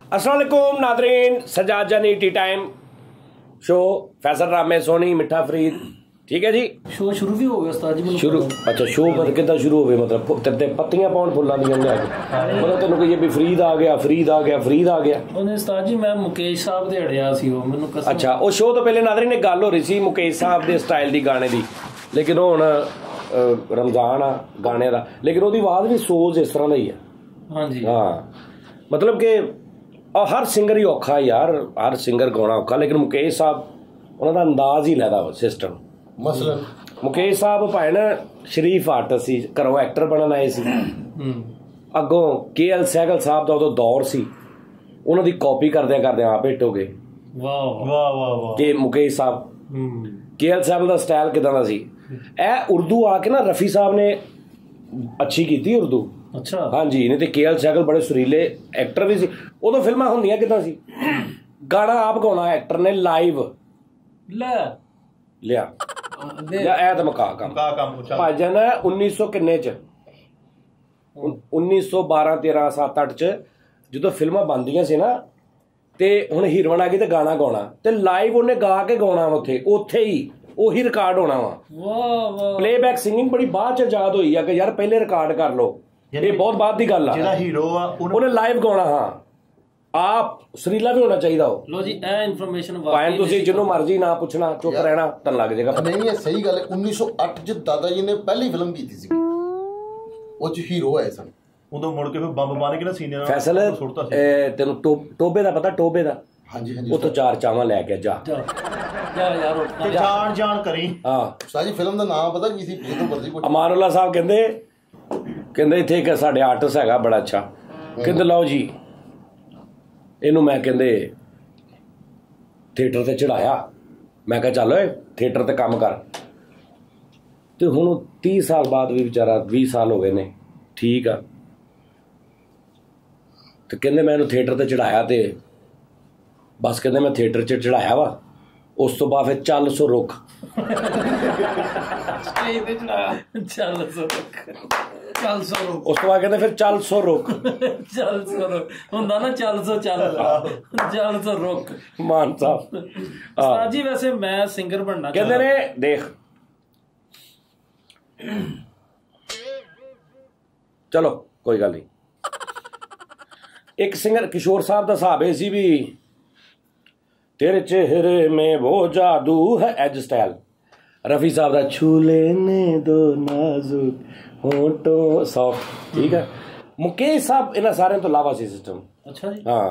अस्सलाम वालेकुम नादरीन, सजाद जानी टी टाइम शो, फैसल रामे सोनी मिठा फरीद। ठीक है जी, शो शुरू भी हो गया उस्ताद जी। शुरू अच्छा शो कितना शुरू हो गया? मतलब तेरे पत्तियां पाउंड फुल्लां दी गंदे आ गए। मतलब तेन कोई भी फरीद आ गया, फरीद आ गया, फरीद आ गया। ਉਹਨੇ ਉਸਤਾਦ ਜੀ ਮੈਂ ਮੁਕੇਸ਼ ਸਾਹਿਬ ਦੇ ਅੜਿਆ ਸੀ ਉਹ ਮੈਨੂੰ ਕਸਮ। ਅੱਛਾ ਉਹ ਸ਼ੋ ਤੋਂ ਪਹਿਲੇ ਨਾਦਰੀਨ ਇੱਕ ਗੱਲ ਹੋ ਰਹੀ ਸੀ ਮੁਕੇਸ਼ ਸਾਹਿਬ ਦੇ ਸਟਾਈਲ ਦੀ ਗਾਣੇ ਦੀ, ਲੇਕਿਨ ਹੁਣ ਰਮਜ਼ਾਨ ਆ ਗਾਣੇ ਦਾ, ਲੇਕਿਨ ਉਹਦੀ ਆਵਾਜ਼ ਵੀ ਸੋਜ਼ ਇਸ ਤਰ੍ਹਾਂ ਦਾ ਹੀ ਆ। ਹਾਂਜੀ ਹਾਂ, ਮਤਲਬ ਕਿ ਹਰ ਸਿੰਗਰ ਹੀ ਔਖਾ ਯਾਰ, ਹਰ ਸਿੰਗਰ ਗਾਉਣਾ ਔਖਾ, ਲੇਕਿਨ ਮੁਕੇਸ਼ ਸਾਹਿਬ ਉਹਨਾਂ ਦਾ ਅੰਦਾਜ਼ ਹੀ ਲੈਦਾ ਸਿਸਟਮ। ਮਸਲਨ ਮੁਕੇਸ਼ ਸਾਹਿਬ ਭਾਵੇਂ ਨਾ ਸ਼ਰੀਫ ਆਰਟਿਸਟ ਸੀ, ਘਰੋਂ ਐਕਟਰ ਬਣਨ ਆਏ ਸੀ, ਅੱਗੋਂ KL ਸਹਿਗਲ ਸਾਹਿਬ ਦਾ ਉਦੋਂ ਦੌਰ ਸੀ, ਉਹਨਾਂ ਦੀ ਕਾਪੀ ਕਰਦਿਆਂ ਕਰਦਿਆਂ ਆਪ ਹਿੱਟ ਹੋ ਗਏ। ਵਾਹ ਵਾਹ ਵਾਹ। ਕਿ ਮੁਕੇਸ਼ ਸਾਹਿਬ KL ਸਹਿਗਲ ਦਾ ਸਟਾਈਲ ਕਿਦਾਂ ਦਾ ਸੀ। ਇਹ ਉਰਦੂ ਆ ਕੇ ਨਾ ਰਫੀ ਸਾਹਿਬ ਨੇ ਅੱਛੀ ਕੀਤੀ ਉਰਦੂ। ਅੱਛਾ ਹਾਂਜੀ, ਨਹੀਂ ਤੇ KL ਸਹਿਗਲ ਬੜੇ ਸੁਰੀਲੇ ਐਕਟਰ ਵੀ ਸੀ। ਉਦੋਂ ਫਿਲਮਾਂ ਹੁੰਦੀਆਂ ਕਿਦਾਂ ਸੀ, ਗਾਣਾ ਆਪ ਗਾਉਣਾ ਐਕਟਰ ਨੇ ਲਾਈਵ ਲਿਆ ਇਹ ਤਾਂ ਮਕਾ ਕੰਮ ਭਾਜਨ 1900 ਕਿੰਨੇ ਚ 1912 13 7 8 ਚ ਜਦੋਂ ਫਿਲਮਾਂ ਬਣਦੀਆਂ ਸੀ ਨਾ, ਤੇ ਹੁਣ ਹੀਰੋਇਨ ਆ ਗਈ ਤੇ ਗਾਣਾ ਗਾਉਣਾ ਤੇ ਲਾਈਵ ਉਹਨੇ ਗਾ ਕੇ ਗਾਉਣਾ ਉੱਥੇ ਹੀ ਉਹੀ ਰਿਕਾਰਡ ਹੋਣਾ ਵਾ। ਵਾਹ ਵਾਹ। ਪਲੇਬੈਕ ਸਿੰਗਿੰਗ ਬੜੀ ਬਾਅਦ ਚ ਆਜ਼ਾਦ ਹੋਈ ਆ ਕਿ ਯਾਰ ਪਹਿਲੇ ਰਿਕਾਰਡ ਕਰ ਲਓ, ਇਹ ਬਹੁਤ ਬਾਅਦ ਦੀ ਗੱਲ ਆ। ਜਿਹੜਾ ਹੀਰੋ ਆ ਉਹਨੇ ਲਾਈਵ ਗਾਉਣਾ। ਹਾਂ ਆਪ ਸੁਰੀਲਾ ਵੀ ਹੋਣਾ ਚਾਹੀਦਾ। ਉਹ ਲੋ ਜੀ ਇਹ ਇਨਫੋਰਮੇਸ਼ਨ ਵਾਕਈ ਤੁਸੀਂ ਜਿਹਨੂੰ ਮਰਜ਼ੀ ਨਾ ਪੁੱਛਣਾ, ਚੁੱਪ ਰਹਿਣਾ ਤਾਂ ਲੱਗ ਜਾਏਗਾ। ਨਹੀਂ ਇਹ ਸਹੀ ਗੱਲ ਹੈ। 1908 ਚ ਦਾਦਾ ਜੀ ਨੇ ਪਹਿਲੀ ਫਿਲਮ ਕੀਤੀ ਸੀ, ਉਹ ਚ ਹੀਰੋ ਆਏ ਸਨ। ਉਦੋਂ ਮੁੜ ਕੇ ਫਿਰ ਬੰਬ ਬਣ ਕੇ ਨਾ ਸੀਨੇ ਨਾਲ ਫੈਸਲ ਤੈਨੂੰ ਟੋਬੇ ਦਾ ਪਤਾ? ਟੋਬੇ ਦਾ ਹਾਂਜੀ ਹਾਂਜੀ, ਉਹ ਤੋਂ 4 ਚਾਵਾਂ ਲੈ ਕੇ ਜਾ ਯਾਰ ਜਾਣ ਕਰੀ। ਹਾਂ ਸਾਜੀ ਫਿਲਮ ਦਾ ਨਾਮ ਪਤਾ ਕੀ ਸੀ? ਜਦੋਂ ਮਰਜ਼ੀ ਪੁੱਛ। ਅਮਾਨੁੱਲਾ ਸਾਹਿਬ ਕਹਿੰਦੇ ਇੱਥੇ ਇੱਕ ਸਾਡੇ ਆਰਟਿਸਟ ਹੈਗਾ ਬੜਾ ਅੱਛਾ, ਕਹਿੰਦੇ ਲਓ ਜੀ ਇਹਨੂੰ ਮੈਂ ਕਹਿੰਦੇ ਥੀਏਟਰ ਤੇ ਚੜਾਇਆ। ਮੈਂ ਕਿਹਾ ਚੱਲ ਓਏ ਥੀਏਟਰ ਤੇ ਕੰਮ ਕਰ। ਤੇ ਹੁਣ 30 ਸਾਲ ਬਾਅਦ ਵੀ ਵਿਚਾਰਾ 20 ਸਾਲ ਹੋ ਗਏ ਨੇ, ਠੀਕ ਆ, ਤੇ ਕਹਿੰਦੇ ਮੈਂ ਇਹਨੂੰ ਥੀਏਟਰ ਤੇ ਚੜਾਇਆ ਤੇ ਬਸ ਕਹਿੰਦੇ ਮੈਂ ਥੀਏਟਰ 'ਚ ਚੜਾਇਆ ਵਾ, ਉਸ ਤੋਂ ਬਾਅਦ ਫਿਰ ਚੱਲ ਸੋ ਰੁਕ। ਉਸ ਤੋਂ ਬਾਅਦ ਕਹਿੰਦੇ ਫਿਰ ਚੱਲ ਸੋ ਰੁਕ। ਚੱਲ ਸੋ ਰੁਕ ਹੁੰਦਾ ਨਾ, ਚੱਲ ਸੋ ਚੱਲ ਸੋ ਰੁਕ। ਮਾਨ ਸਾਹਿਬ ਉਸਤਾਦ ਜੀ ਵੈਸੇ ਮੈਂ ਸਿੰਗਰ ਬਣਨਾ ਕਹਿੰਦੇ ਨੇ। ਦੇਖ ਚਲੋ ਕੋਈ ਗੱਲ ਨਹੀਂ, ਇੱਕ ਸਿੰਗਰ ਕਿਸ਼ੋਰ ਸਾਹਿਬ ਦਾ ਹਿਸਾਬ ਇਹ ਸੀ ਵੀ तेरे चेहरे में वो जादू है एज स्टाइल। रफी साहब का छू लेने दो नाजुक होठों सॉफ्ट, ठीक है। मुकेश साहब इन्हां सारे तो लावा सी सिस्टम। अच्छा जी हाँ,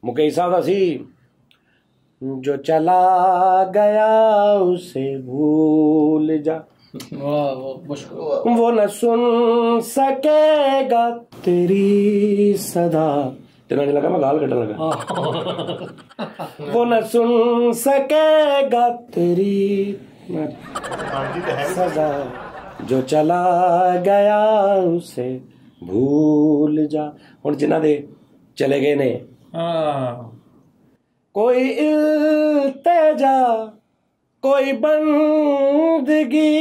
मुकेश साहब का सी जो चला गया उसे भूल जा, वो न सुन सकेगा तेरी सदा। तेरा नहीं लगा मैं गाल कटने लगा। वो न सुन सकेगा तेरी सदा, जो चला गया उसे भूल जा। हुण जिन्हां दे चले गए ने कोई इल्तिजा कोई बंदगी,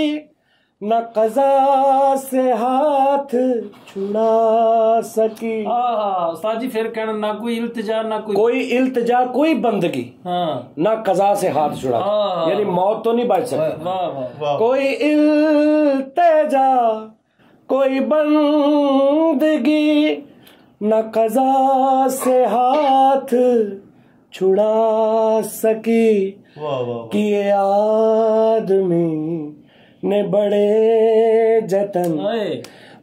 न कज़ा से हाथ छुड़ा सकी। उस्ताद जी फिर कहना ना कोई इल्तिजा ना कोई इल्तिजा कोई बंदगी, ना कज़ा से हाथ छुड़ा, यानी मौत तो नहीं बच सकती। कोई इल्तिजा कोई बंदगी, न कज़ा से हाथ छुड़ा सकी। कि ये आदमी ने बड़े जतन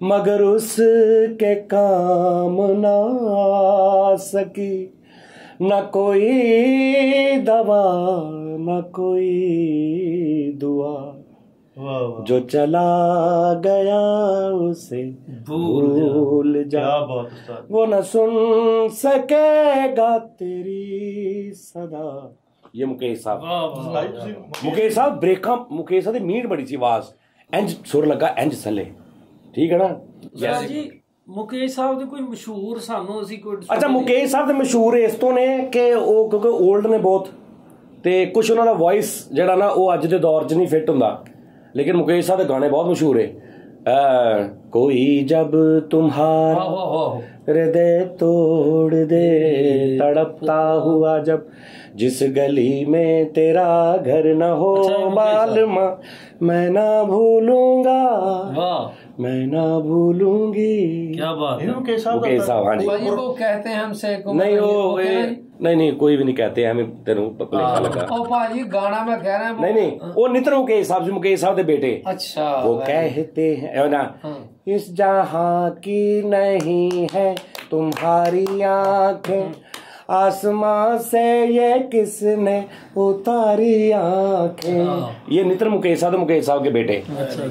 मगर उसके काम ना सकी, न कोई दवा न कोई दुआ, जो चला गया उसे भूल जा, वो न सुन सकेगा तेरी सदा। ये मुकेश साहब, मुकेश साहब ब्रेका, मुकेश साहब दी मीट बड़ी सी आवाज, इंज सुर लगा इंज थले, ठीक है ना जी। मुकेश साहब ਦੇ ਕੋਈ ਮਸ਼ਹੂਰ ਸਾਨੂੰ ਅਸੀਂ ਕੋਈ ਅੱਛਾ ਮੁਕੇਸ਼ ਸਾਹਿਬ ਦੇ ਮਸ਼ਹੂਰ ਇਸ ਤੋਂ ਨੇ ਕਿ ਉਹ ਕਿਉਂਕਿ 올ਡ ਨੇ ਬਹੁਤ, ਤੇ ਕੁਝ ਉਹਨਾਂ ਦਾ ਵੌਇਸ ਜਿਹੜਾ ਨਾ ਉਹ ਅੱਜ ਦੇ ਦੌਰ 'ਚ ਨਹੀਂ ਫਿੱਟ ਹੁੰਦਾ, ਲੇਕਿਨ ਮੁਕੇਸ਼ ਸਾਹਿਬ ਦੇ ਗਾਣੇ ਬਹੁਤ ਮਸ਼ਹੂਰ ਹੈ। कोई जब तुम्हारा हृदय तोड़ दे तड़पता हुआ जब, जिस गली में तेरा घर न हो मालूमा, मैं ना भूलूंगा, मैं ना भूलूंगी। क्या बात है। मुकेश साहब हाँ जी। वो कहते हैं हमसे नहीं वो नहीं कोई भी नहीं कहते हमें, तेनू भुलेखा लगा। ओ भाजी गाना मैं कह रहा हूं। नहीं वो नितर मुकेश साहब जी, मुकेश साहब के बेटे। अच्छा वो कहते हैं ना, इस जहां की नहीं है तुम्हारी आंखें, आसमां से ये किसने उतारी आंखें। ये नितर मुकेश साहब के बेटे। अच्छा।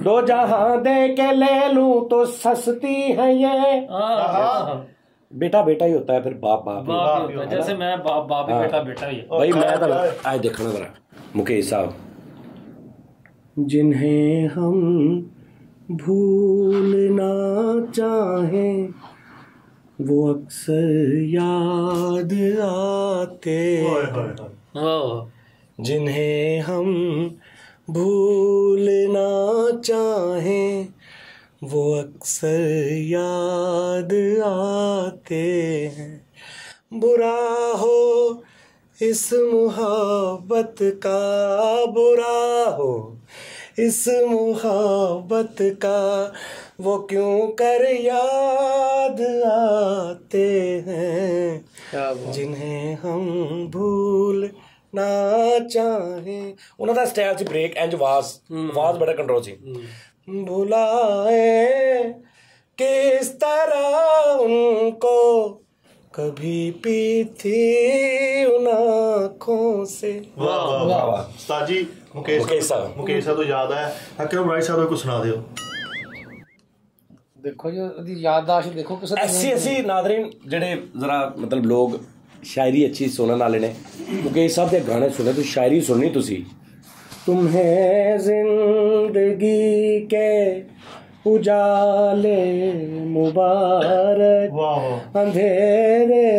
दो जहां दे के ले लूं तो सस्ती है ये। बेटा बेटा ही होता है, फिर बाप बाप ही होता है। जैसे मैं बाप ही बेटा ही है भाई। मैं तो आज देखना जरा मुकेश साहब, जिन्हें हम भूलना चाहें वो अक्सर याद आते, जिन्हें हम भूलना चाहें वो अक्सर याद आते हैं। बुरा हो इस मोहब्बत का, बुरा हो इस मोहब्बत का, वो क्यों कर याद आते हैं, जिन्हें हम भूल ना चाहें। उन्होंने दा स्टाइल सी ब्रेक एंड आवाज बड़ा कंट्रोल सी। भुलाए किस तरह उनको कभी पी थी उन आँखों से। वाह वाह वाह उस्ताद जी। मुकेश साहब तो याद है अकरम राय साहब को सुना दियो। देखो जी ओदी याददाश्त देखो किस ऐसी नादरीन जेडे जरा मतलब लोग शायरी अच्छी सुनने वाले ने, मुकेश साहब के गाने सुने तो शायरी सुननी तुसी। तुम्हें जिंदगी के उजाले मुबारक, अंधेरे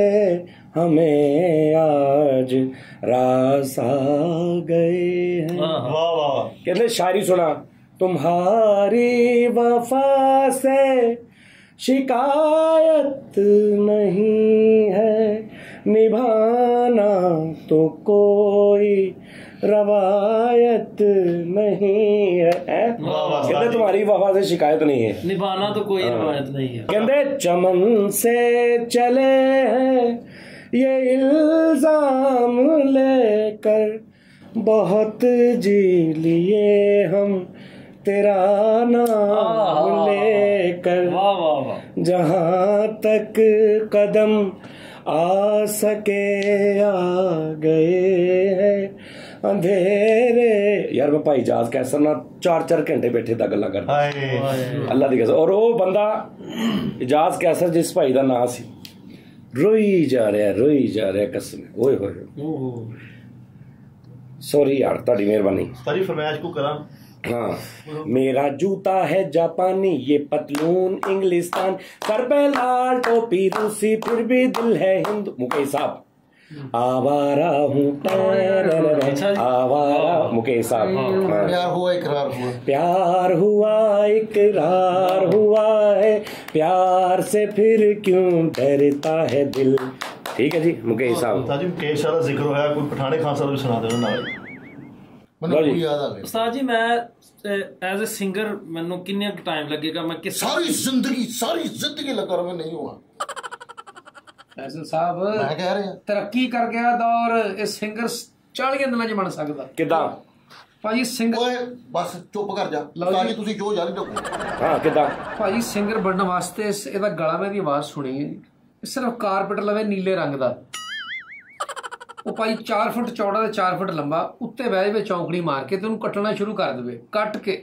हमें आज रास आ गए हैं। कहते शायरी सुना, तुम्हारी वफा से शिकायत नहीं है, निभाना तो कोई रवायत नहीं है। कहते तुम्हारी वफा से शिकायत नहीं है, निभाना तो कोई रवायत नहीं है। कहते चमन से चले हैं ये इल्जाम लेकर, बहुत जी लिए हम तेरा नाम लेकर, जहाँ तक कदम आ सके आ गए हैं अंधेरे। यार मैं भाई जाज कैसर ना 4-4 घंटे बैठे दा गल्ला करदा अल्लाह दी कसम। और वो बंदा इजाज कैसर जिस भाई दा नाम सी, रोई जा रहा कसम। ओए होए सॉरी यार, ताड़ी मेहरबानी। सारी फरमाइश को करा। हाँ, मेरा जूता है जापानी, ये पतलून इंग्लिस्तान, सर पे लाल टोपी रूसी, फिर भी दिल है हिंदू। मुकेश साहब आवारा हूँ, आवारा। मुकेश साहब प्यार हुआ इकरार हुआ है, प्यार से फिर क्यों डरता है दिल। ठीक है जी मुकेश साहब। मुकेश साहब का जिक्र होया, कोई पठाने खान साहब भी सुना देना नाल। उस्ताद जी मैं एज ए सिंगर मैनू किन्ने टाइम लगेगा? मैं किस सारी जिंदगी लगा रहा, मैं नहीं हुआ फैसल साहब। मैं कह रहा तरक्की कर गया दौर, ये सिंगर 40 दिनों च बन सकदा किदां भाजी? सिंगर ओए बस चुप कर जा ताकि तुसी जो जारी रखो। हां किदां भाजी सिंगर बनने वास्ते ਇਹਦਾ ਗਲਾ में दी आवाज सुनी है, सिर्फ कारपेट लवे नीले रंग दा, ਉਹ ਭਾਈ 4 ਫੁੱਟ ਚੌੜਾ ਤੇ 4 ਫੁੱਟ ਲੰਬਾ, ਉੱਤੇ ਬਹਿ ਜਾਵੇ ਚੌਂਕੜੀ ਮਾਰ ਕੇ ਤੇ ਉਹਨੂੰ ਕੱਟਣਾ ਸ਼ੁਰੂ ਕਰ ਦੇਵੇ, ਕੱਟ ਕੇ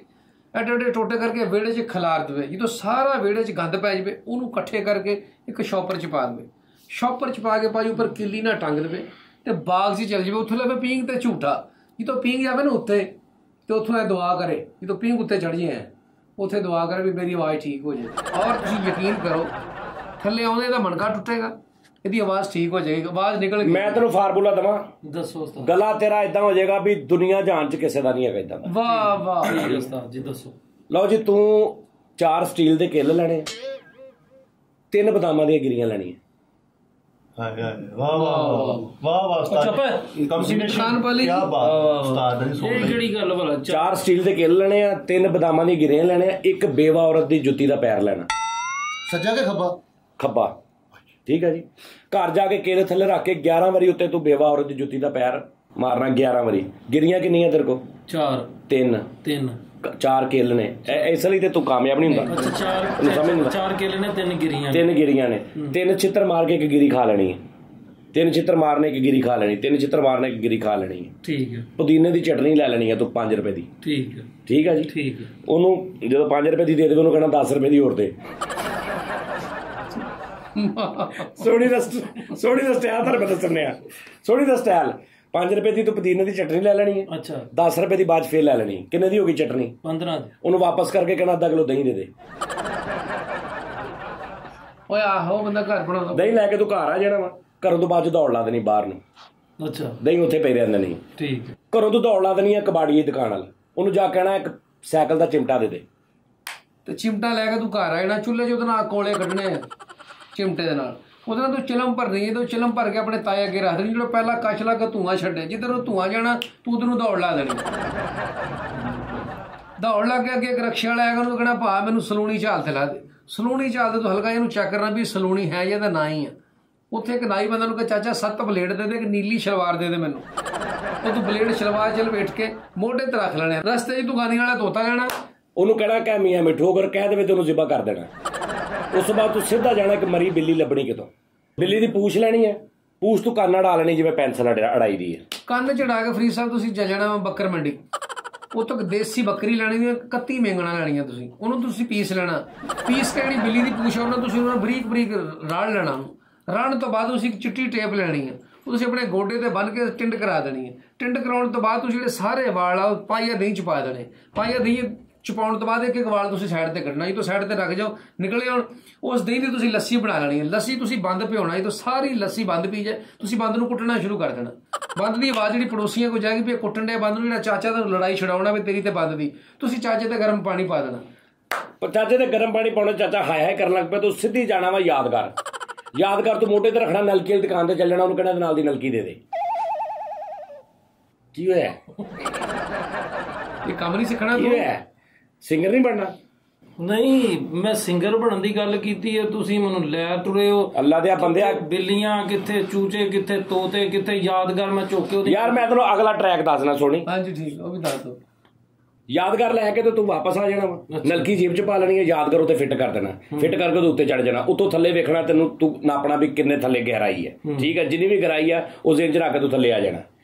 ਐਡੇ ਐਡੇ ਟੋਟੇ ਕਰਕੇ ਵਿਹੜੇ 'ਚ ਖਿਲਾਰ ਦੇਵੇ। ਜਦੋਂ ਸਾਰਾ ਵਿਹੜੇ 'ਚ ਗੰਦ ਪੈ ਜਾਵੇ ਉਹਨੂੰ ਇਕੱਠੇ ਕਰਕੇ ਇੱਕ ਸ਼ੌਪਰ 'ਚ ਪਾ ਦੇਵੇ, ਸ਼ੌਪਰ 'ਚ ਪਾ ਕੇ ਭਾਜੀ ਉੱਪਰ ਕਿੱਲੀ ਨਾਲ ਟੰਗ ਦੇਵੇ ਤੇ ਬਾਗ 'ਚ ਚੱਲ ਜਾਵੇ। ਉੱਥੇ ਲਵੇ ਪੀਂਘ ਤੇ ਝੂਟਾ, ਜਦੋਂ ਪੀਂਘ ਜਾਵੇ ਨਾ ਉੱਤੇ ਤੇ ਉੱਥੋਂ ਇਹ ਦੁਆ ਕਰੇ, ਜਦੋਂ ਪੀਂਘ ਉੱਤੇ ਚੜ ਜਾਏ ਉੱਥੇ ਦੁਆ ਕਰੇ ਵੀ ਮੇਰੀ ਆਵਾਜ਼ ਠੀਕ ਹੋ ਜਾਏ। ਔਰ ਤੁਸੀਂ ਯਕੀਨ ਕਰੋ ਥੱਲੇ ਆਉਂਦੇ ਇਹਦਾ ਮਣਕਾ ਟੁੱਟੇਗਾ, ਇਹਦੀ ਆਵਾਜ਼ ਠੀਕ ਹੋ ਜਾਏਗੀ, ਆਵਾਜ਼ ਨਿਕਲ ਗਈ। ਮੈਂ ਤੈਨੂੰ ਫਾਰਮੂਲਾ ਦਵਾਂ, ਦੱਸੋ ਉਸਤਾਦ। ਗਲਾ ਤੇਰਾ ਇਦਾਂ ਹੋ ਜਾਏਗਾ ਵੀ ਦੁਨੀਆ ਜਾਣ 'ਚ ਕਿਸੇ ਦਾ ਨਹੀਂ ਹੈਗਾ ਇਦਾਂ ਦਾ। ਵਾਹ ਵਾਹ ਉਸਤਾਦ ਜੀ ਦੱਸੋ। ਲਓ ਜੀ, ਤੂੰ 4 ਸਟੀਲ ਦੇ ਕਿੱਲ ਲੈਣੇ, 3 ਬਦਾਮਾਂ ਦੀਆਂ ਗਿਰੀਆਂ ਲੈਣੀਆਂ। ਵਾਹ ਵਾਹ ਵਾਹ ਵਾਹ ਉਸਤਾਦ ਕੰਬੀਨੇਸ਼ਨ ਕੀ ਬਾਤ ਉਸਤਾਦ ਨੇ ਇਹ ਕਿਹੜੀ ਗੱਲ ਭਲਾ। 4 ਸਟੀਲ ਦੇ ਕੇਲੇ ਲੈਣੇ ਆ, 3 ਬਦਾਮਾਂ ਦੀਆਂ ਗਿਰੀਆਂ ਲੈਣੇ ਆ, 1 ਬੇਵਾ ਔਰਤ ਦੀ ਜੁੱਤੀ ਦਾ ਪੈਰ ਲੈਣਾ। ਸੱਜਾ ਕੇ ਖੱਬਾ? ਖੱਬਾ। ਠੀਕ ਹੈ ਜੀ। ਘਰ ਜਾ ਕੇ ਕੇਲੇ ਥੱਲੇ ਰੱਖ ਕੇ 11 ਵਾਰੀ ਉੱਤੇ ਤੂੰ ਬੇਵਾ ਔਰਤ ਦੀ ਜੁੱਤੀ ਦਾ ਪੈਰ ਮਾਰਨਾ 11 ਵਾਰੀ। ਗਿਰੀਆਂ ਕਿੰਨੀਆਂ ਤੇਰੇ ਕੋਲ? 4 3 4 ਕੇਲੇ ਨੇ, ਇਸ ਲਈ ਤੇ ਤੂੰ ਕਾਮਯਾਬ ਨਹੀਂ ਹੁੰਦਾ। ਅੱਛਾ 4 ਕੇਲੇ ਨੇ 3 ਗਿਰੀਆਂ ਨੇ 3 ਛਿੱਤਰ ਮਾਰ ਕੇ 1 ਗਿਰੀ ਖਾ ਲੈਣੀ ਹੈ। 3 ਛਿੱਤਰ ਮਾਰਨੇ 1 ਗਿਰੀ ਖਾ ਲੈਣੀ, 3 ਛਿੱਤਰ ਮਾਰਨੇ 1 ਗਿਰੀ ਖਾ ਲੈਣੀ ਹੈ। ਠੀਕ ਹੈ। ਪੁਦੀਨੇ ਦੀ ਚਟਨੀ ਲੈ ਲੈਣੀ ਹੈ ਤੂੰ 5 ਰੁਪਏ ਦੀ। ਠੀਕ ਹੈ। ਠੀਕ ਹੈ ਜੀ। ਠੀਕ ਹੈ। ਉਹਨੂੰ ਜਦੋਂ 5 ਰੁਪਏ ਦੀ ਦੇ ਦੇਵੇ ਉਹਨੂੰ ਕਹਿਣਾ 10 ਰੁਪਏ ਦੀ ਹੋਰ ਦੇ। ਸੋਹਣੀ ਦਾ ਸਟਾਈਲ ਤਾਂ ਮੈਂ ਦੱਸਣੇ ਆ। ਸੋਹਣੀ ਦਾ ਸਟਾਈਲ 5 ਰੁਪਏ ਦੀ ਤੂੰ ਪੁਦੀਨੇ ਦੀ ਚਟਨੀ ਲੈ ਲੈਣੀ ਹੈ। ਅੱਛਾ 10 ਰੁਪਏ ਦੀ ਬਾਅਦ ਫੇਰ ਲੈ ਲੈਣੀ। ਕਿੰਨੇ ਦੀ ਹੋ ਗਈ ਚਟਨੀ? 15 ਦੀ। ਉਹਨੂੰ ਵਾਪਸ ਕਰਕੇ ਕਹਿਣਾ ਅੱਧਾ ਕਿਲੋ ਦਹੀਂ ਦੇ ਦੇ। ਓਏ ਆਹੋ ਬੰਦਾ ਘਰ ਬਣਾਉਂਦਾ। ਦਹੀਂ ਲੈ ਕੇ ਤੂੰ ਘਰ ਆ ਜਾਣਾ ਵਾ, ਘਰੋਂ ਤੋਂ ਬਾਅਦ ਦੌੜ ਲਾ ਦੇਣੀ ਬਾਹਰ ਨੂੰ। ਅੱਛਾ ਦਹੀਂ ਉੱਥੇ ਪਈ ਰਹਿੰਦਾ ਨਹੀਂ। ਠੀਕ ਹੈ। ਘਰੋਂ ਤੋਂ ਦੌੜ ਲਾ ਦੇਣੀ ਆ ਕਬਾੜੀ ਦੀ ਦੁਕਾਨ ਵਾਲ, ਉਹਨੂੰ ਜਾ ਕਹਿਣਾ 1 ਸਾਈਕਲ ਦਾ ਚਿਮਟਾ ਦੇ ਦੇ। ਤੇ ਚਿਮਟਾ ਲੈ ਕੇ ਤੂੰ ਘਰ ਆ ਜਾਣਾ, ਚੁੱਲ੍ਹੇ 'ਚ ਉਹਦੇ ਨਾਲ ਕੋਲੇ ਕੱਢਣੇ ਚਿਮਟੇ ਦੇ ਨਾਲ, ਉਹਦੇ ਨਾਲ ਤੂੰ ਚਿਲਮ ਭਰਨੀ ਹੈ। ਤੂੰ ਚਿਲਮ ਭਰ ਕੇ ਆਪਣੇ ਤਾਏ ਅੱਗੇ ਰੱਖ ਦੇਣੀ। ਜਿਹੜਾ ਪਹਿਲਾਂ ਕੱਚ ਲਾ ਕੇ ਧੂੰਆਂ ਛੱਡੇ, ਜਿੱਧਰ ਉਹ ਧੂੰਆਂ ਜਾਣਾ ਤੂੰ ਉਧਰ ਨੂੰ ਦੌੜ ਲਾ ਦੇਣੀ। ਦੌੜ ਲਾ ਕੇ ਅੱਗੇ ਇੱਕ ਰਕਸ਼ੇ ਵਾਲਾ ਆਏਗਾ, ਉਹਨੂੰ ਕਹਿਣਾ ਭਾ ਮੈਨੂੰ ਸਲੂਣੀ ਝਾਲ ਤੇ ਲਾ ਦੇ। ਸਲੂਣੀ ਝਾਲ ਤੇ ਤੂੰ ਹਲਕਾ ਇਹਨੂੰ ਚੈੱਕ ਕਰਨਾ ਵੀ ਸਲੂਣੀ ਹੈ ਜਾਂ ਤਾਂ ਨਾ ਹੀ ਆ। ਉੱਥੇ ਇੱਕ ਨਾਈ ਬੰਦਾ ਨੂੰ ਕਹੇ ਚਾਚਾ 7 ਬਲੇਡ ਦੇ ਦੇ, ਇੱਕ ਨੀਲੀ ਸ਼ਲਵਾਰ ਦੇ ਦੇ ਮੈਨੂੰ। ਉਹ ਤੂੰ ਬਲੇਡ ਸ਼ਲਵਾਰ 'ਚ ਲਪੇਟ ਕੇ ਮੋਢੇ ਤੇ ਰੱਖ ਲੈਣੇ। ਰਸਤੇ 'ਚ ਤੂੰ ਗਾਨੀ ਵਾਲਾ ਤੋਤਾ ਲੈਣਾ, ਉਹਨੂੰ ਕਹਿਣਾ ਕਹਿ ਮੀਆਂ ਮਿੱਠੂ, ਅਗਰ ਕਹਿ ਦੇਵੇ ਤੇ ਉਹਨੂੰ ਜ਼ਿਬਾ ਕਰ ਦੇਣਾ। ਉਸ ਤੋਂ ਬਾਅਦ ਤੂੰ ਸਿੱਧਾ ਜਾਣਾ, ਇੱਕ ਮਰੀ ਬਿੱਲੀ ਲੱਭਣੀ ਕਿਤੋਂ, ਬਿੱਲੀ ਦੀ ਪੂਛ ਲੈਣੀ ਹੈ। ਪੂਛ ਤੂੰ ਕੰਨ ਅੜਾ ਲੈਣੀ ਜਿਵੇਂ ਪੈਨਸਲ ਅੜਾਈ ਦੀ ਹੈ। ਕੰਨ ਚੜਾ ਕੇ ਫਰੀਦ ਸਾਹਿਬ ਤੁਸੀਂ ਜਾਣਾ ਬੱਕਰ ਮੰਡੀ, ਉੱਥੋਂ ਦੇਸੀ ਬੱਕਰੀ ਲੈਣੀ ਹੈ, 31 ਮੇਂਗਣਾ ਲੈਣੀਆਂ ਤੁਸੀਂ। ਉਹਨੂੰ ਤੁਸੀਂ ਪੀਸ ਲੈਣਾ। ਪੀਸ ਕੇ ਜਿਹੜੀ ਬਿੱਲੀ ਦੀ ਪੂਛ ਉਹਨਾਂ ਤੁਸੀਂ ਉਹਨਾਂ ਬਰੀਕ ਬਰੀਕ ਰਾੜ ਲੈਣਾ। ਰਾੜਨ ਤੋਂ ਬਾਅਦ ਤੁਸੀਂ ਇੱਕ ਚਿੱਟੀ ਟੇਪ ਲੈਣੀ ਹੈ, ਉਹ ਤੁਸੀਂ ਆਪਣੇ ਗੋਡੇ ਤੇ ਬੰਨ੍ਹ ਕੇ ਟਿੰਡ ਕਰਾ ਦੇਣੀ ਹੈ। ਟਿੰਡ ਕਰਾਉਣ ਤੋਂ ਬਾਅਦ ਤੁਸੀਂ ਜਿਹੜੇ ਸਾਰੇ ਵਾਲ ਆ ਪਾਈਆ ਦਹੀਂ ਚ ਪਾ ਦੇਣੇ। ਪਾਈਆ ਦਹੀਂ ਚਪਾਉਣ ਤੋਂ ਬਾਅਦ ਇੱਕ ਵਾਲ ਤੁਸੀਂ ਸਾਈਡ ਤੇ ਕੱਢਣਾ। ਜਦੋਂ ਸਾਈਡ ਤੇ ਰੱਖ ਜਾਓ ਨਿਕਲੇ ਆਉਣ, ਉਸ ਦਹੀਂ ਦੀ ਤੁਸੀਂ ਲੱਸੀ ਬਣਾ ਲੈਣੀ ਹੈ। ਲੱਸੀ ਤੁਸੀਂ ਬੰਦ ਭਿਉਣਾ। ਜਦੋਂ ਸਾਰੀ ਲੱਸੀ ਬੰਦ ਪੀ ਜਾਏ ਤੁਸੀਂ ਬੰਦ ਨੂੰ ਕੁੱਟਣਾ ਸ਼ੁਰੂ ਕਰ ਦੇਣਾ। ਬੰਦ ਦੀ ਆਵਾਜ਼ ਜਿਹੜੀ ਪੜੋਸੀਆਂ ਕੋਲ ਜਾਏਗੀ ਵੀ ਕੁੱਟਣ ਦੇ ਬੰਦ ਨੂੰ, ਜਿਹੜਾ ਚਾਚਾ ਦਾ ਲੜਾਈ ਛਡਾਉਣਾ ਵੀ ਤੇਰੀ ਤੇ ਬੰਦ ਦੀ, ਤੁਸੀਂ ਚਾਚੇ ਤੇ ਗਰਮ ਪਾਣੀ ਪਾ ਦੇਣਾ। ਚਾਚੇ ਤੇ ਗਰਮ ਪਾਣੀ ਪਾਉਣਾ, ਚਾਚਾ ਹਾਏ ਹਾਏ ਕਰਨ ਲੱਗ ਪਿਆ, ਤੂੰ ਸਿੱਧੀ ਜਾਣਾ ਵਾ ਯਾਦਗਾਰ ਤੂੰ ਮੋਢੇ ਤੇ ਰੱਖਣਾ, ਨਲਕੀ ਵਾਲੀ ਦੁਕਾਨ ਤੇ ਚੱਲ ਜਾਣਾ, ਉਹਨੂੰ ਕਹਿਣਾ ਨਾਲ ਦੀ ਨਲਕੀ ਦੇ ਦੇ। ਕੀ ਹੋਇਆ? ਇਹ ਕੰਮ ਨਹੀਂ ਸਿੱਖਣਾ? ਕੀ ਹੋਇਆ? ਸਿੰਗਰ ਨਹੀਂ ਬਣਨਾ? ਨਹੀਂ, ਮੈਂ ਸਿੰਗਰ ਬਣਨ ਦੀ ਗੱਲ ਕੀਤੀ ਹੈ, ਤੁਸੀਂ ਮੈਨੂੰ ਲੈ ਤੁਰੇ ਹੋ। ਅੱਲਾ ਦੇ ਬੰਦਿਆ, ਬਿੱਲੀਆਂ ਕਿੱਥੇ, ਚੂਚੇ ਕਿੱਥੇ, ਤੋਤੇ ਕਿੱਥੇ, ਯਾਦਗਾਰ ਮੈਂ ਚੁੱਕ ਕੇ। ਯਾਰ ਮੈਂ ਤੈਨੂੰ ਅਗਲਾ ਟਰੈਕ ਦੱਸਣਾ, ਸੁਣੀ। ਹਾਂਜੀ ਠੀਕ, ਉਹ ਵੀ ਦੱਸ ਦੋ। ਯਾਦਗਾਰ ਲੈ ਕੇ ਤੇ ਤੂੰ ਵਾਪਸ ਆ ਜਾਣਾ ਵਾ, ਨਲਕੀ ਜੇਬ ਚ ਪਾ ਲੈਣੀ ਹੈ, ਯਾਦਗਾਰ ਉੱਤੇ ਫਿੱਟ ਕਰ ਦੇਣਾ। ਫਿੱਟ ਕਰਕੇ ਤੂੰ ਉੱਤੇ ਚੜ ਜਾਣਾ, ਉੱਤੋਂ ਥੱਲੇ ਵੇਖਣਾ, ਤੈਨੂੰ ਤੂੰ ਨਾਪਣਾ ਵੀ ਕਿੰਨੇ ਥੱਲੇ ਗਹਿਰਾਈ ਹੈ। ਠੀਕ ਹੈ, ਜਿੰਨੀ ਵੀ ਗਹਿਰਾਈ ਆ ਉਸ ਇੰਚ ਰੱਖ ਕੇ ਤੂੰ ਥੱਲੇ ਆ ਜਾਣਾ।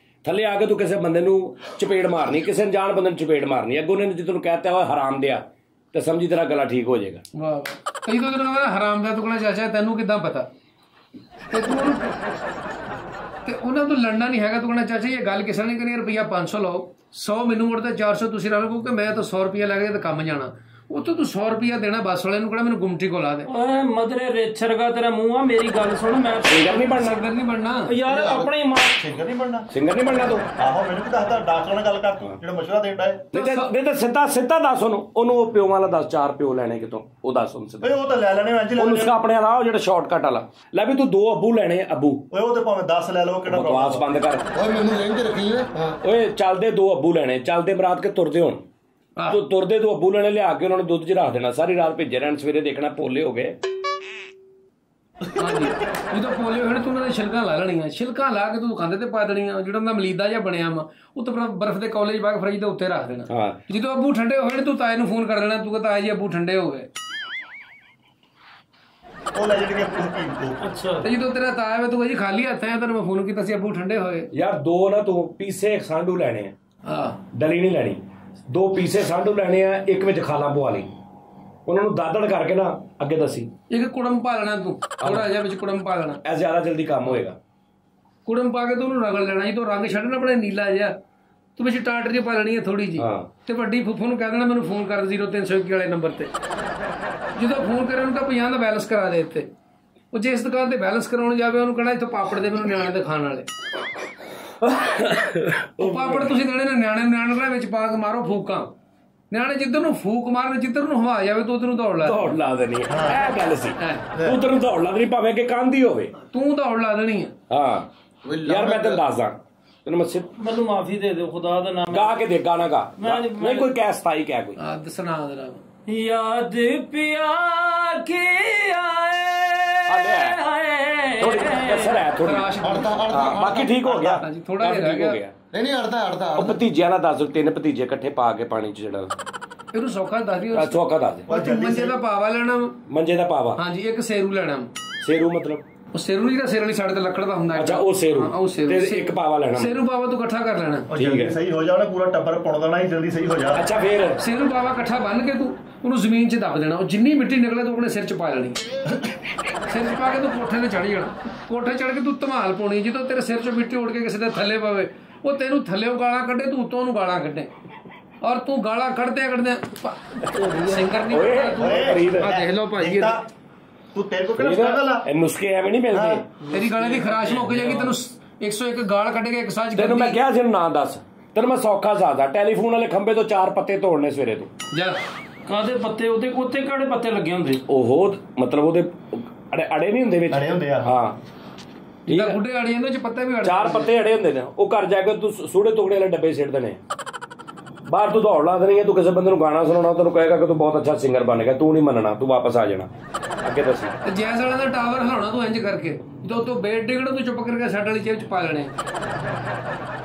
ਥੱਲੇ ਆ ਕੇ ਤੂੰ ਕਿਸੇ ਬੰਦੇ ਨੂੰ ਚਪੇੜ ਮਾਰਨੀ, ਕਿਸੇ ਅਣਜਾਣ ਬੰਦੇ ਨੂੰ ਚਪੇੜ ਮਾਰਨੀ। ਅੱਗੋਂ ਨੇ ਜੇ ਤੈਨੂੰ ਕਹਿਤਾ ਹੋਇਆ ਹਰਾਮ ਦਿਆ ਤੇ ਸਮਝੀ ਤੇਰਾ ਗਲਾ ਠੀਕ ਹੋ ਜਾਏਗਾ। ਵਾਹ, ਕਈ ਤਾਂ ਤੈਨੂੰ ਕਹਿੰਦਾ ਹਰਾਮ ਦਾ, ਤੂੰ ਕਹਿਣਾ ਚਾਚਾ ਤੈਨੂੰ ਕਿੱਦਾਂ ਪਤਾ? ਤੇ ਉਹਨਾਂ ਤੋਂ ਲੜਨਾ ਨਹੀਂ ਹੈਗਾ। ਤੂੰ ਕਹਿਣਾ ਚਾਚਾ ਇਹ ਗੱਲ ਕਿਸੇ ਨੇ ਕਰਨੀ, ਰੁਪਈਆ 500 ਲਓ, 100 ਮੈਨੂੰ ਮੁੜਦਾ 400 ਤੁਸੀਂ ਰੱਖ ਲਓ, ਕਿ ਮੈਂ ਤਾਂ 100 ਰੁਪਈਆ ਲੈ ਕੇ ਤੇ ਕੰਮ ਜਾਣਾ। ਉੱਥੋਂ ਤੂੰ 100 ਰੁਪਈਆ ਦੇਣਾ ਬੱਸ ਵਾਲੇ ਨੂੰ, ਕਿਹੜਾ ਮੈਨੂੰ ਗੁੰਮਟੀ ਕੋਲ ਲਾ ਦੇ। ਓਏ ਮਦਰੇ ਰੇਛਰਗਾ ਤੇਰਾ ਮੂੰਹ ਆ, ਮੇਰੀ ਗੱਲ ਸੁਣ। ਮੈਂ ਸਿੰਗਰ ਨਹੀਂ ਬਣਨਾ। ਸਿੰਗਰ ਨਹੀਂ ਬਣਨਾ ਯਾਰ, ਆਪਣੀ ਮਾਂ ਸਿੰਗਰ ਨਹੀਂ ਬਣਨਾ। ਸਿੰਗਰ ਨਹੀਂ ਬਣਨਾ ਤੂੰ? ਆਹੋ ਮੈਨੂੰ ਵੀ ਦੱਸਦਾ, ਡਾਕਟਰ ਨਾਲ ਗੱਲ ਕਰ ਤੂੰ, ਜਿਹੜਾ ਮਸ਼ਵਰਾ ਦੇਣ ਦਾ ਨਹੀਂ ਤਾਂ ਸਿੱਧਾ ਦੱਸ ਉਹਨੂੰ ਉਹ ਪਿਓ ਵਾਲਾ ਦੱਸ, 4 ਪਿਓ ਲੈਣੇ ਕਿਤੋਂ, ਉਹ ਦੱਸ ਉਹਨੂੰ ਸਿੱਧਾ। ਉਹ ਤਾਂ ਲੈ ਲੈਣੇ ਅੱਜ ਲੈ ਉਹਨੂੰ ਆਪਣੇ ਵਾਲਾ, ਉਹ ਜਿਹੜਾ ਸ਼ਾਰਟਕਟ ਵਾਲਾ ਲੈ ਵੀ ਤੂੰ 2 ਅੱਬੂ ਲੈਣੇ। ਅੱਬੂ ਓਏ ਉਹ ਤੇ ਭਾਵੇਂ 10 ਲੈ ਲਓ, ਕਿਹੜਾ ਬਕਵਾਸ ਬੰਦ ਕਰ। ਓਏ ਮੈਨੂੰ ਰਹਿੰਦੇ ਰੱਖੀ ਹੈ। ਓਏ ਚੱਲਦੇ 2 ਅੱਬੂ ਲੈਣੇ, ਚੱਲਦੇ ਬਰਾਤ ਕੇ ਤੁਰਦੇ ਹੋਣ, ਤੂੰ ਤੁਰਦੇ 2 ਅੱਬੂ ਲੈਣੇ, ਲਿਆ ਕੇ ਉਹਨਾਂ ਨੂੰ ਦੁੱਧ 'ਚ ਰੱਖ ਦੇਣਾ, ਸਾਰੀ ਰਾਤ ਭੇਜੇ ਰਹਿਣ, ਸਵੇਰੇ ਦੇਖਣਾ ਪੋਲੇ ਹੋ ਗਏ। ਹਾਂਜੀ, ਜਦੋਂ ਪੋਲੇ ਹੋਣੇ ਤੂੰ ਉਹਨਾਂ ਦੇ ਛਿਲਕਾਂ ਲਾ ਲੈਣੀਆਂ। ਛਿਲਕਾਂ ਲਾ ਕੇ ਤੂੰ ਖਾਂਦੇ ਤੇ ਪਾ ਦੇਣੀਆਂ। ਜਿਹੜਾ ਉਹਨਾਂ ਮਲੀਦਾ ਜਿਹਾ ਬਣਿਆ ਵਾ ਉਹ ਤਾਂ ਬਰਫ਼ ਦੇ ਕੌਲੇ 'ਚ ਪਾ ਕੇ ਫਰਿੱਜ ਦੇ ਉੱਤੇ ਰੱਖ ਦੇਣਾ। ਜਦੋਂ ਅੱਬੂ ਠੰਡੇ ਹੋਏ ਤੂੰ ਤਾਏ ਨੂੰ ਫੋਨ ਕਰ ਦੇਣਾ, ਤੂੰ ਕਹਿੰਦਾ ਤਾਏ ਜੀ ਅੱਬੂ ਠੰਡੇ ਹੋ ਗਏ। ਉਹ ਲੈ ਜਿਹੜੇ ਅੱਬੂ। ਅੱਛਾ, ਤੇ ਜਦੋਂ ਤੇਰਾ ਤਾਇਆ ਵੇ ਤੂੰ ਜੀ ਖਾਲੀ ਹੱਥ ਆਇਆ, ਤੈਨੂੰ ਮੈਂ ਫੋਨ ਕੀਤਾ ਸੀ ਅੱਬੂ ਠੰਡੇ ਹੋਏ। ਯਾਰ 2 ਨਾ ਤੂੰ ਪੀਸੇ ਸਾਂਢੂ ਲੈਣੇ ਆ, ਡਲੀ ਨਹੀਂ ਲੈਣੀ। 2 ਪੀਸੇ ਸਾਂਢੂ ਲੈਣੇ ਆ, ਇੱਕ ਵਿੱਚ ਖਾਲਾ ਪਵਾ ਲਈ, ਉਹਨਾਂ ਨੂੰ ਦਾਦੜ ਕਰਕੇ ਨਾ ਅੱਗੇ ਦੱਸੀ। ਇੱਕ ਕੁੜਮ ਪਾ ਲੈਣਾ, ਤੂੰ ਥੋੜਾ ਜਿਹਾ ਵਿੱਚ ਕੁੜਮ ਪਾ ਲੈਣਾ, ਇਹ ਜ਼ਿਆਦਾ ਜਲਦੀ ਕੰਮ ਹੋਏਗਾ। ਕੁੜਮ ਪਾ ਕੇ ਤੂੰ ਉਹਨੂੰ ਰਗੜ ਲੈਣਾ। ਜਦੋਂ ਰੰਗ ਛੱਡਣਾ ਬੜਾ ਨੀਲਾ ਜਿਹਾ, ਤੂੰ ਵਿੱਚ ਟਾਟਰ ਜਿਹੀ ਪਾ ਲੈਣੀ ਹੈ ਥੋੜੀ ਜਿਹੀ, ਤੇ ਵੱਡੀ ਫੁੱਫੂ ਨੂੰ ਕਹਿ ਦੇਣਾ ਮੈਨੂੰ ਫੋਨ ਕਰ 0321 ਵਾਲੇ ਨੰਬਰ ਤੇ। ਜਦੋਂ ਫੋਨ ਕਰੇ ਉਹਨੂੰ ਤਾਂ 50 ਦਾ ਬੈਲੈਂਸ ਕਰਾ ਦੇ ਇੱਥੇ। ਉਹ ਜੇ ਇਸ ਦੁਕਾਨ ਤੇ ਬੈਲੈਂਸ ਕਰਾਉਣ ਜਾਵੇ ਉਹਨੂੰ ਕਹਿਣਾ ਇੱਥੋਂ ਪਾਪੜ ਦੇ ਮੈਨੂੰ ਨਿਆਣੇ ਦੇ ਖਾਣ ਵਾਲੇ। ਉਹ ਪਾਪੜ ਤੁਸੀਂ ਦੇਣੇ ਨੇ ਨਿਆਣੇ ਦੇ ਵਿੱਚ ਪਾ ਕੇ ਮਾਰੋ ਫੂਕਾਂ, ਨਿਆਣੇ ਜਿੱਧਰ ਨੂੰ ਫੂਕ ਮਾਰਨ, ਜਿੱਧਰ ਨੂੰ ਹਵਾ ਜਾਵੇ ਤੂੰ ਉਧਰ ਨੂੰ ਦੌੜ ਲਾ ਦੇਣੀ। ਇਹ ਗੱਲ ਸੀ, ਉਧਰ ਨੂੰ ਦੌੜ ਲਾ ਦੇਣੀ ਭਾਵੇਂ ਕਿ ਕੰਧ ਹੀ ਹੋਵੇ, ਤੂੰ ਦੌੜ ਲਾ ਦੇਣੀ ਆ। ਹਾਂ ਯਾਰ ਮੈਂ ਤੈਨੂੰ ਦੱਸਦਾ, ਤੈਨੂੰ ਮੈਨੂੰ ਮਾਫੀ ਦੇ ਦਿਓ ਖੁਦਾ ਦਾ ਨਾਮ। ਗਾ ਕੇ ਦੇ, ਗਾਣਾ ਗਾ, ਨਹੀਂ ਕੋਈ ਕਹਿ ਸਤਾਈ ਕਹਿ ਕੋਈ ਦੱਸਣਾ ਜਰਾ। ਯਾਦ ਪਿਆ ਕੇ ਆਏ ਥੋੜੀ ਅਸਰ ਹੈ ਥੋੜੀ, ਬਾਕੀ ਠੀਕ ਹੋ ਗਿਆ। ਹਾਂਜੀ ਥੋੜਾ ਜਿਹਾ ਰਹਿ ਗਿਆ। ਨਹੀਂ ਅੜਦਾ ਉਹ ਭਤੀਜਿਆਂ ਨਾਲ ਦੱਸ, 3 ਭਤੀਜੇ ਇਕੱਠੇ ਪਾ ਕੇ ਪਾਣੀ 'ਚ ਜਿਹੜਾ ਇਹਨੂੰ ਸੌਖਾ ਦੱਸ ਦਿਓ। ਸੌਖਾ ਦੱਸ ਦੇ। ਮੰਜੇ ਦਾ ਪਾਵਾ ਲੈਣਾ, ਮੰਜੇ ਦਾ ਪਾਵਾ। ਹਾਂਜੀ ਇੱਕ ਸੇਰੂ ਲੈਣਾ। ਸੇਰੂ ਮਤਲਬ ਉਹ ਸੇਰੂ ਜਿਹੜਾ ਸਿਰ ਵਾਲੀ ਸਾਡੇ ਤੇ ਲੱਕੜ ਦਾ ਹੁੰਦਾ। ਅੱਛਾ ਉਹ ਸੇਰੂ, ਤੇ ਇੱਕ ਪਾਵਾ ਲੈਣਾ। ਸੇਰੂ ਪਾਵਾ ਤੂੰ ਇਕੱਠਾ ਕਰ ਲੈਣਾ। ਠੀਕ ਹੈ, ਸਹੀ ਹੋ ਜਾ, ਉਹਨੇ ਪੂਰਾ ਟੱਬਰ ਪੁਣ ਦੇਣਾ ਹੀ, ਜਲਦੀ ਸਹੀ ਹੋ ਜਾ। ਅੱਛਾ ਫੇਰ ਸੇਰੂ ਪਾਵਾ ਇਕੱਠਾ ਬੰਨ ਕੇ ਤੂੰ ਉਹਨੂੰ ਜ਼ਮੀਨ 'ਚ ਦੱਬ ਦੇਣਾ। ਉਹ ਜਿੰਨੀ ਮਿੱਟੀ ਨਿਕਲੇ ਤੂੰ ਆਪਣੇ ਸਿਰ 'ਚ ਪਾ ਲੈਣੀ। ਸਿਰ 'ਚ ਪਾ ਕੇ ਤੂੰ ਕੋਠੇ ਤੇ ਚੜ ਜਾਣਾ। ਕੋਠੇ ਚੜ ਕੇ ਤੂੰ ਧਮਾਲ ਪਾਉਣੀ। ਜਦੋਂ ਤੇਰੇ ਸਿਰ 'ਚੋਂ ਮਿੱਟੀ ਉੱਡ ਕੇ ਕਿਸੇ ਦੇ ਥੱਲੇ ਪਵੇ, ਉਹ ਤੈਨੂੰ ਥੱਲੇੋਂ ਗਾਲਾਂ ਕੱਢੇ, ਤੂੰ ਉੱਤੋਂ ਉਹਨੂੰ ਗਾਲਾਂ ਕੱਢੇ। ਔਰ ਤੂੰ ਗਾਲਾਂ ਕੱਢਦਿਆਂ ਸਿੰਗਰ ਨਹੀਂ ਦੇਖ ਲਓ ਭਾਈ, ਤੂੰ ਤੇਰੇ ਕੋ ਕਿਹੜਾ ਸਟਰਗਲ ਆ? ਇਹ ਨੁਸਖੇ ਐਵੇਂ ਨਹੀਂ ਮਿਲਦੇ। ਤੇਰੀ ਗਾਲਾਂ ਦੀ ਖਰਾਸ਼ ਮੁੱਕ ਜਾਏਗੀ। ਤੈਨੂੰ 101 ਗਾਲ ਕੱਢ ਕੇ ਇੱਕ ਸਾਜ ਕਰ। ਤੈਨੂੰ ਮੈਂ ਕਿਹਾ ਸੀ ਨਾਂ ਦੱਸ, ਤੈਨੂੰ ਮੈਂ ਸੌਖਾ ਸਾਦਾ ਟੈਲੀਫੋਨ ਵਾਲੇ ਖੰਭੇ ਤੋਂ 4 ਪੱਤੇ ਤੋੜਨੇ ਸਵੇਰੇ ਤੋਂ। ਜਾ ਕਾਦੇ ਪੱਤੇ? ਉਹਦੇ ਉੱਤੇ ਕਿਹੜੇ ਪੱਤੇ ਲੱਗੇ ਹੁੰਦੇ? ਉਹ ਮਤਲਬ ਉਹਦੇ ਅੜੇ ਨਹੀਂ ਹੁੰਦੇ ਵਿੱਚ? ਅੜੇ ਹੁੰਦੇ ਆ। ਹਾਂ ਠੀਕ ਹੈ, ਬੁੱਢੇ ਅੜੀਆਂ ਦੇ ਵਿੱਚ ਪੱਤੇ ਵੀ 4 ਪੱਤੇ ਅੜੇ ਹੁੰਦੇ ਨੇ। ਉਹ ਘਰ ਜਾ ਕੇ ਤੂੰ ਸੂੜੇ ਟੁਕੜੇ ਵਾਲੇ ਡੱਬੇ ਸਿੱਟ ਦੇਣੇ। ਬਾਹਰ ਤੂੰ ਦੌੜ ਲਾ ਦੇਣੀ ਹੈ। ਤੂੰ ਕਿਸੇ ਬੰਦੇ ਨੂੰ ਗਾਣਾ ਸੁਣਾਉਣਾ, ਤੈਨੂੰ ਕਹੇਗਾ ਕਿ ਤੂੰ ਬਹੁਤ ਅੱਛਾ ਸਿੰਗਰ ਬਣ ਗਿਆ। ਤੂੰ ਨਹੀਂ ਮੰਨਣਾ, ਤੂੰ ਵਾਪਸ ਆ ਜਾਣਾ। ਅੱਗੇ ਦੱਸੀ। ਤੇ ਜੈਸ ਵਾਲਾ ਦਾ ਟਾਵਰ ਹਿਲਾਉਣਾ ਤੂੰ ਇੰਜ ਕਰਕੇ, ਜਦੋਂ ਤੂੰ ਬੇਟ ਡਿਗਣਾ ਤੂੰ ਚੁੱਪ ਕਰਕੇ ਸੈਟ ਵਾਲੀ ਜੇਬ 'ਚ ਪਾ ਲੈਣੇ।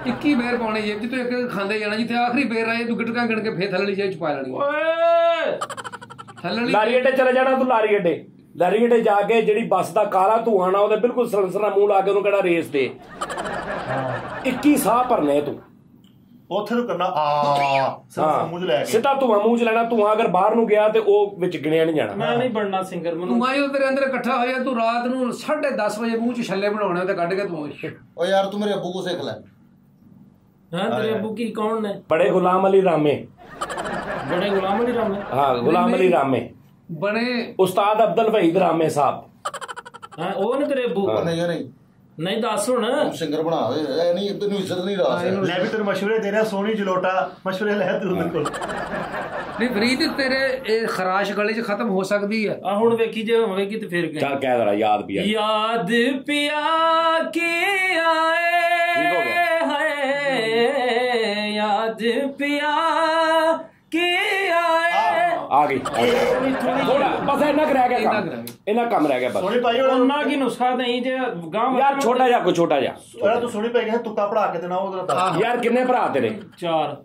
21 ਬੇਰ ਪਾਉਣੇ ਜੇਬ 'ਚ, ਤੂੰ ਇੱਕ ਖਾਂਦੇ ਜਾਣਾ। ਜਿੱਥੇ ਆਖਰੀ ਬੇਰ ਆਏ ਤੂੰ ਗਿਟਕਾਂ ਗਿਣ ਕੇ ਫੇਰ ਥੱਲੇ ਵਾਲੀ ਜੇਬ 'ਚ ਪਾ ਲੈਣੀ। ਲਾਰੀ ਅੱਡੇ ਚਲੇ ਜਾਣਾ ਤੂੰ। ਲਾਰੀ ਅੱਡੇ ਜਾ ਕੇ ਜਿਹੜੀ ਬੱਸ ਦਾ ਕਾਲਾ ਧੂਆਂ ਨਾ ਉਹਦੇ ਬਿਲਕੁਲ ਸਲੰਸਰਾ ਮੂੰਹ ਲਾ ਕੇ ਉਹਨੂੰ ਕਿਹੜਾ ਰੇਸ ਦੇ 21 ਸਾਹ ਭਰਨੇ ਤੂੰ ਉੱਥੇ ਨੂੰ ਕਰਨਾ ਆ ਮੂੰਹ ਲੈ ਕੇ ਸਿੱਧਾ ਧੂਆਂ ਮੂੰਹ 'ਚ ਲੈਣਾ। ਧੂਆਂ ਅਗਰ ਬਾਹਰ ਨੂੰ ਗਿਆ ਤੇ ਉਹ ਵਿੱਚ ਗਿਣਿਆ ਨਹੀਂ ਜਾਣਾ। ਮੈਂ ਨਹੀਂ ਬਣਨਾ ਸਿੰਗਰ। ਮੈਨੂੰ ਤੂੰ ਆਇਓ ਤੇਰੇ ਅੰਦਰ ਇਕੱਠਾ ਹੋਇਆ। ਤੂੰ ਰਾਤ ਨੂੰ 10:30 ਵਜੇ ਮੂੰਹ 'ਚ ਛੱਲੇ ਬਣਾਉਣੇ ਤੇ ਕੱਢ ਕੇ ਤੂੰ ਓ ਯਾਰ ਤੂੰ ਮੇਰੇ ਅੱਬੂ ਕੋ ਸਿੱਖ ਲੈ। ਹਾਂ ਤੇਰੇ ਅੱਬੂ ਕੀ ਕੌਣ ਨੇ? ਬੜੇ ਗੁਲਾਮ ਅਲੀ ਰਾਮੇ। ਬੜੇ ਗੁਲਾਮ ਅਲੀ ਰਾਮੇ? ਹਾਂ ਗੁਲਾਮ ਅਲੀ ਰਾਮੇ ਬਣੇ ਉਸਤਾਦ ਅਬਦੁਲ ਵਹੀਦ ਰਾਮੇ ਸਾਹਿਬ। ਹਾਂ ਉਹ ਨੇ ਤੇਰੇ ਅੱਬੂ? ਨਹੀਂ ਦੱਸ ਹੁਣ। ਸਿੰਗਰ ਬਣਾ ਦੇ ਨਹੀਂ, ਤੈਨੂੰ ਇੱਜ਼ਤ ਨਹੀਂ ਰਾਸ। ਲੈ ਵੀ ਤੈਨੂੰ ਮਸ਼ਵਰੇ ਦੇ ਰਿਹਾ, ਸੋਹਣੀ ਜਲੋਟਾ ਮਸ਼ਵਰੇ ਲੈ ਤੂੰ ਉਹਦੇ ਕੋਲ। ਨਹੀਂ ਫਰੀਦ ਤੇਰੇ ਇਹ ਖਰਾਸ਼ ਗਲੇ 'ਚ ਖਤਮ ਹੋ ਸਕਦੀ ਹੈ। ਆ ਹੁਣ ਵੇਖੀ ਜੇ ਹੋਵੇਗੀ ਤੇ ਫਿਰ ਚੱਲ ਕਹਿ ਜਰਾ ਯਾਦ ਪਿਆ ਕੇ ਆਏ ਹਾਏ ਯਾਦ ਪਿਆ ਕੇ ਆਏ। ਆ ਗਈ ਥੋੜਾ ਬਸ ਇੰਨਾ ਕੁ ਰਹਿ ਗਿਆ ਕੰਮ, ਇੰਨਾ ਕੰਮ ਰਹਿ ਗਿਆ ਬਸ। ਸੋਹਣੀ ਪਾਈ ਉਹਨਾਂ ਕੀ ਨੁਸਖਾ ਨਹੀਂ ਜੇ ਗਾਂ ਯਾਰ ਛੋਟਾ ਜਿਹਾ ਕੋਈ ਛੋਟਾ ਜਿਹਾ ਤੂੰ ਸੋਹਣੀ ਪੈ ਗਿਆ ਤੁੱਕਾ ਪੜਾ ਕੇ ਦੇਣਾ ਉਹਦਾ। ਯਾਰ ਕਿੰਨੇ ਭਰਾ ਤੇਰੇ?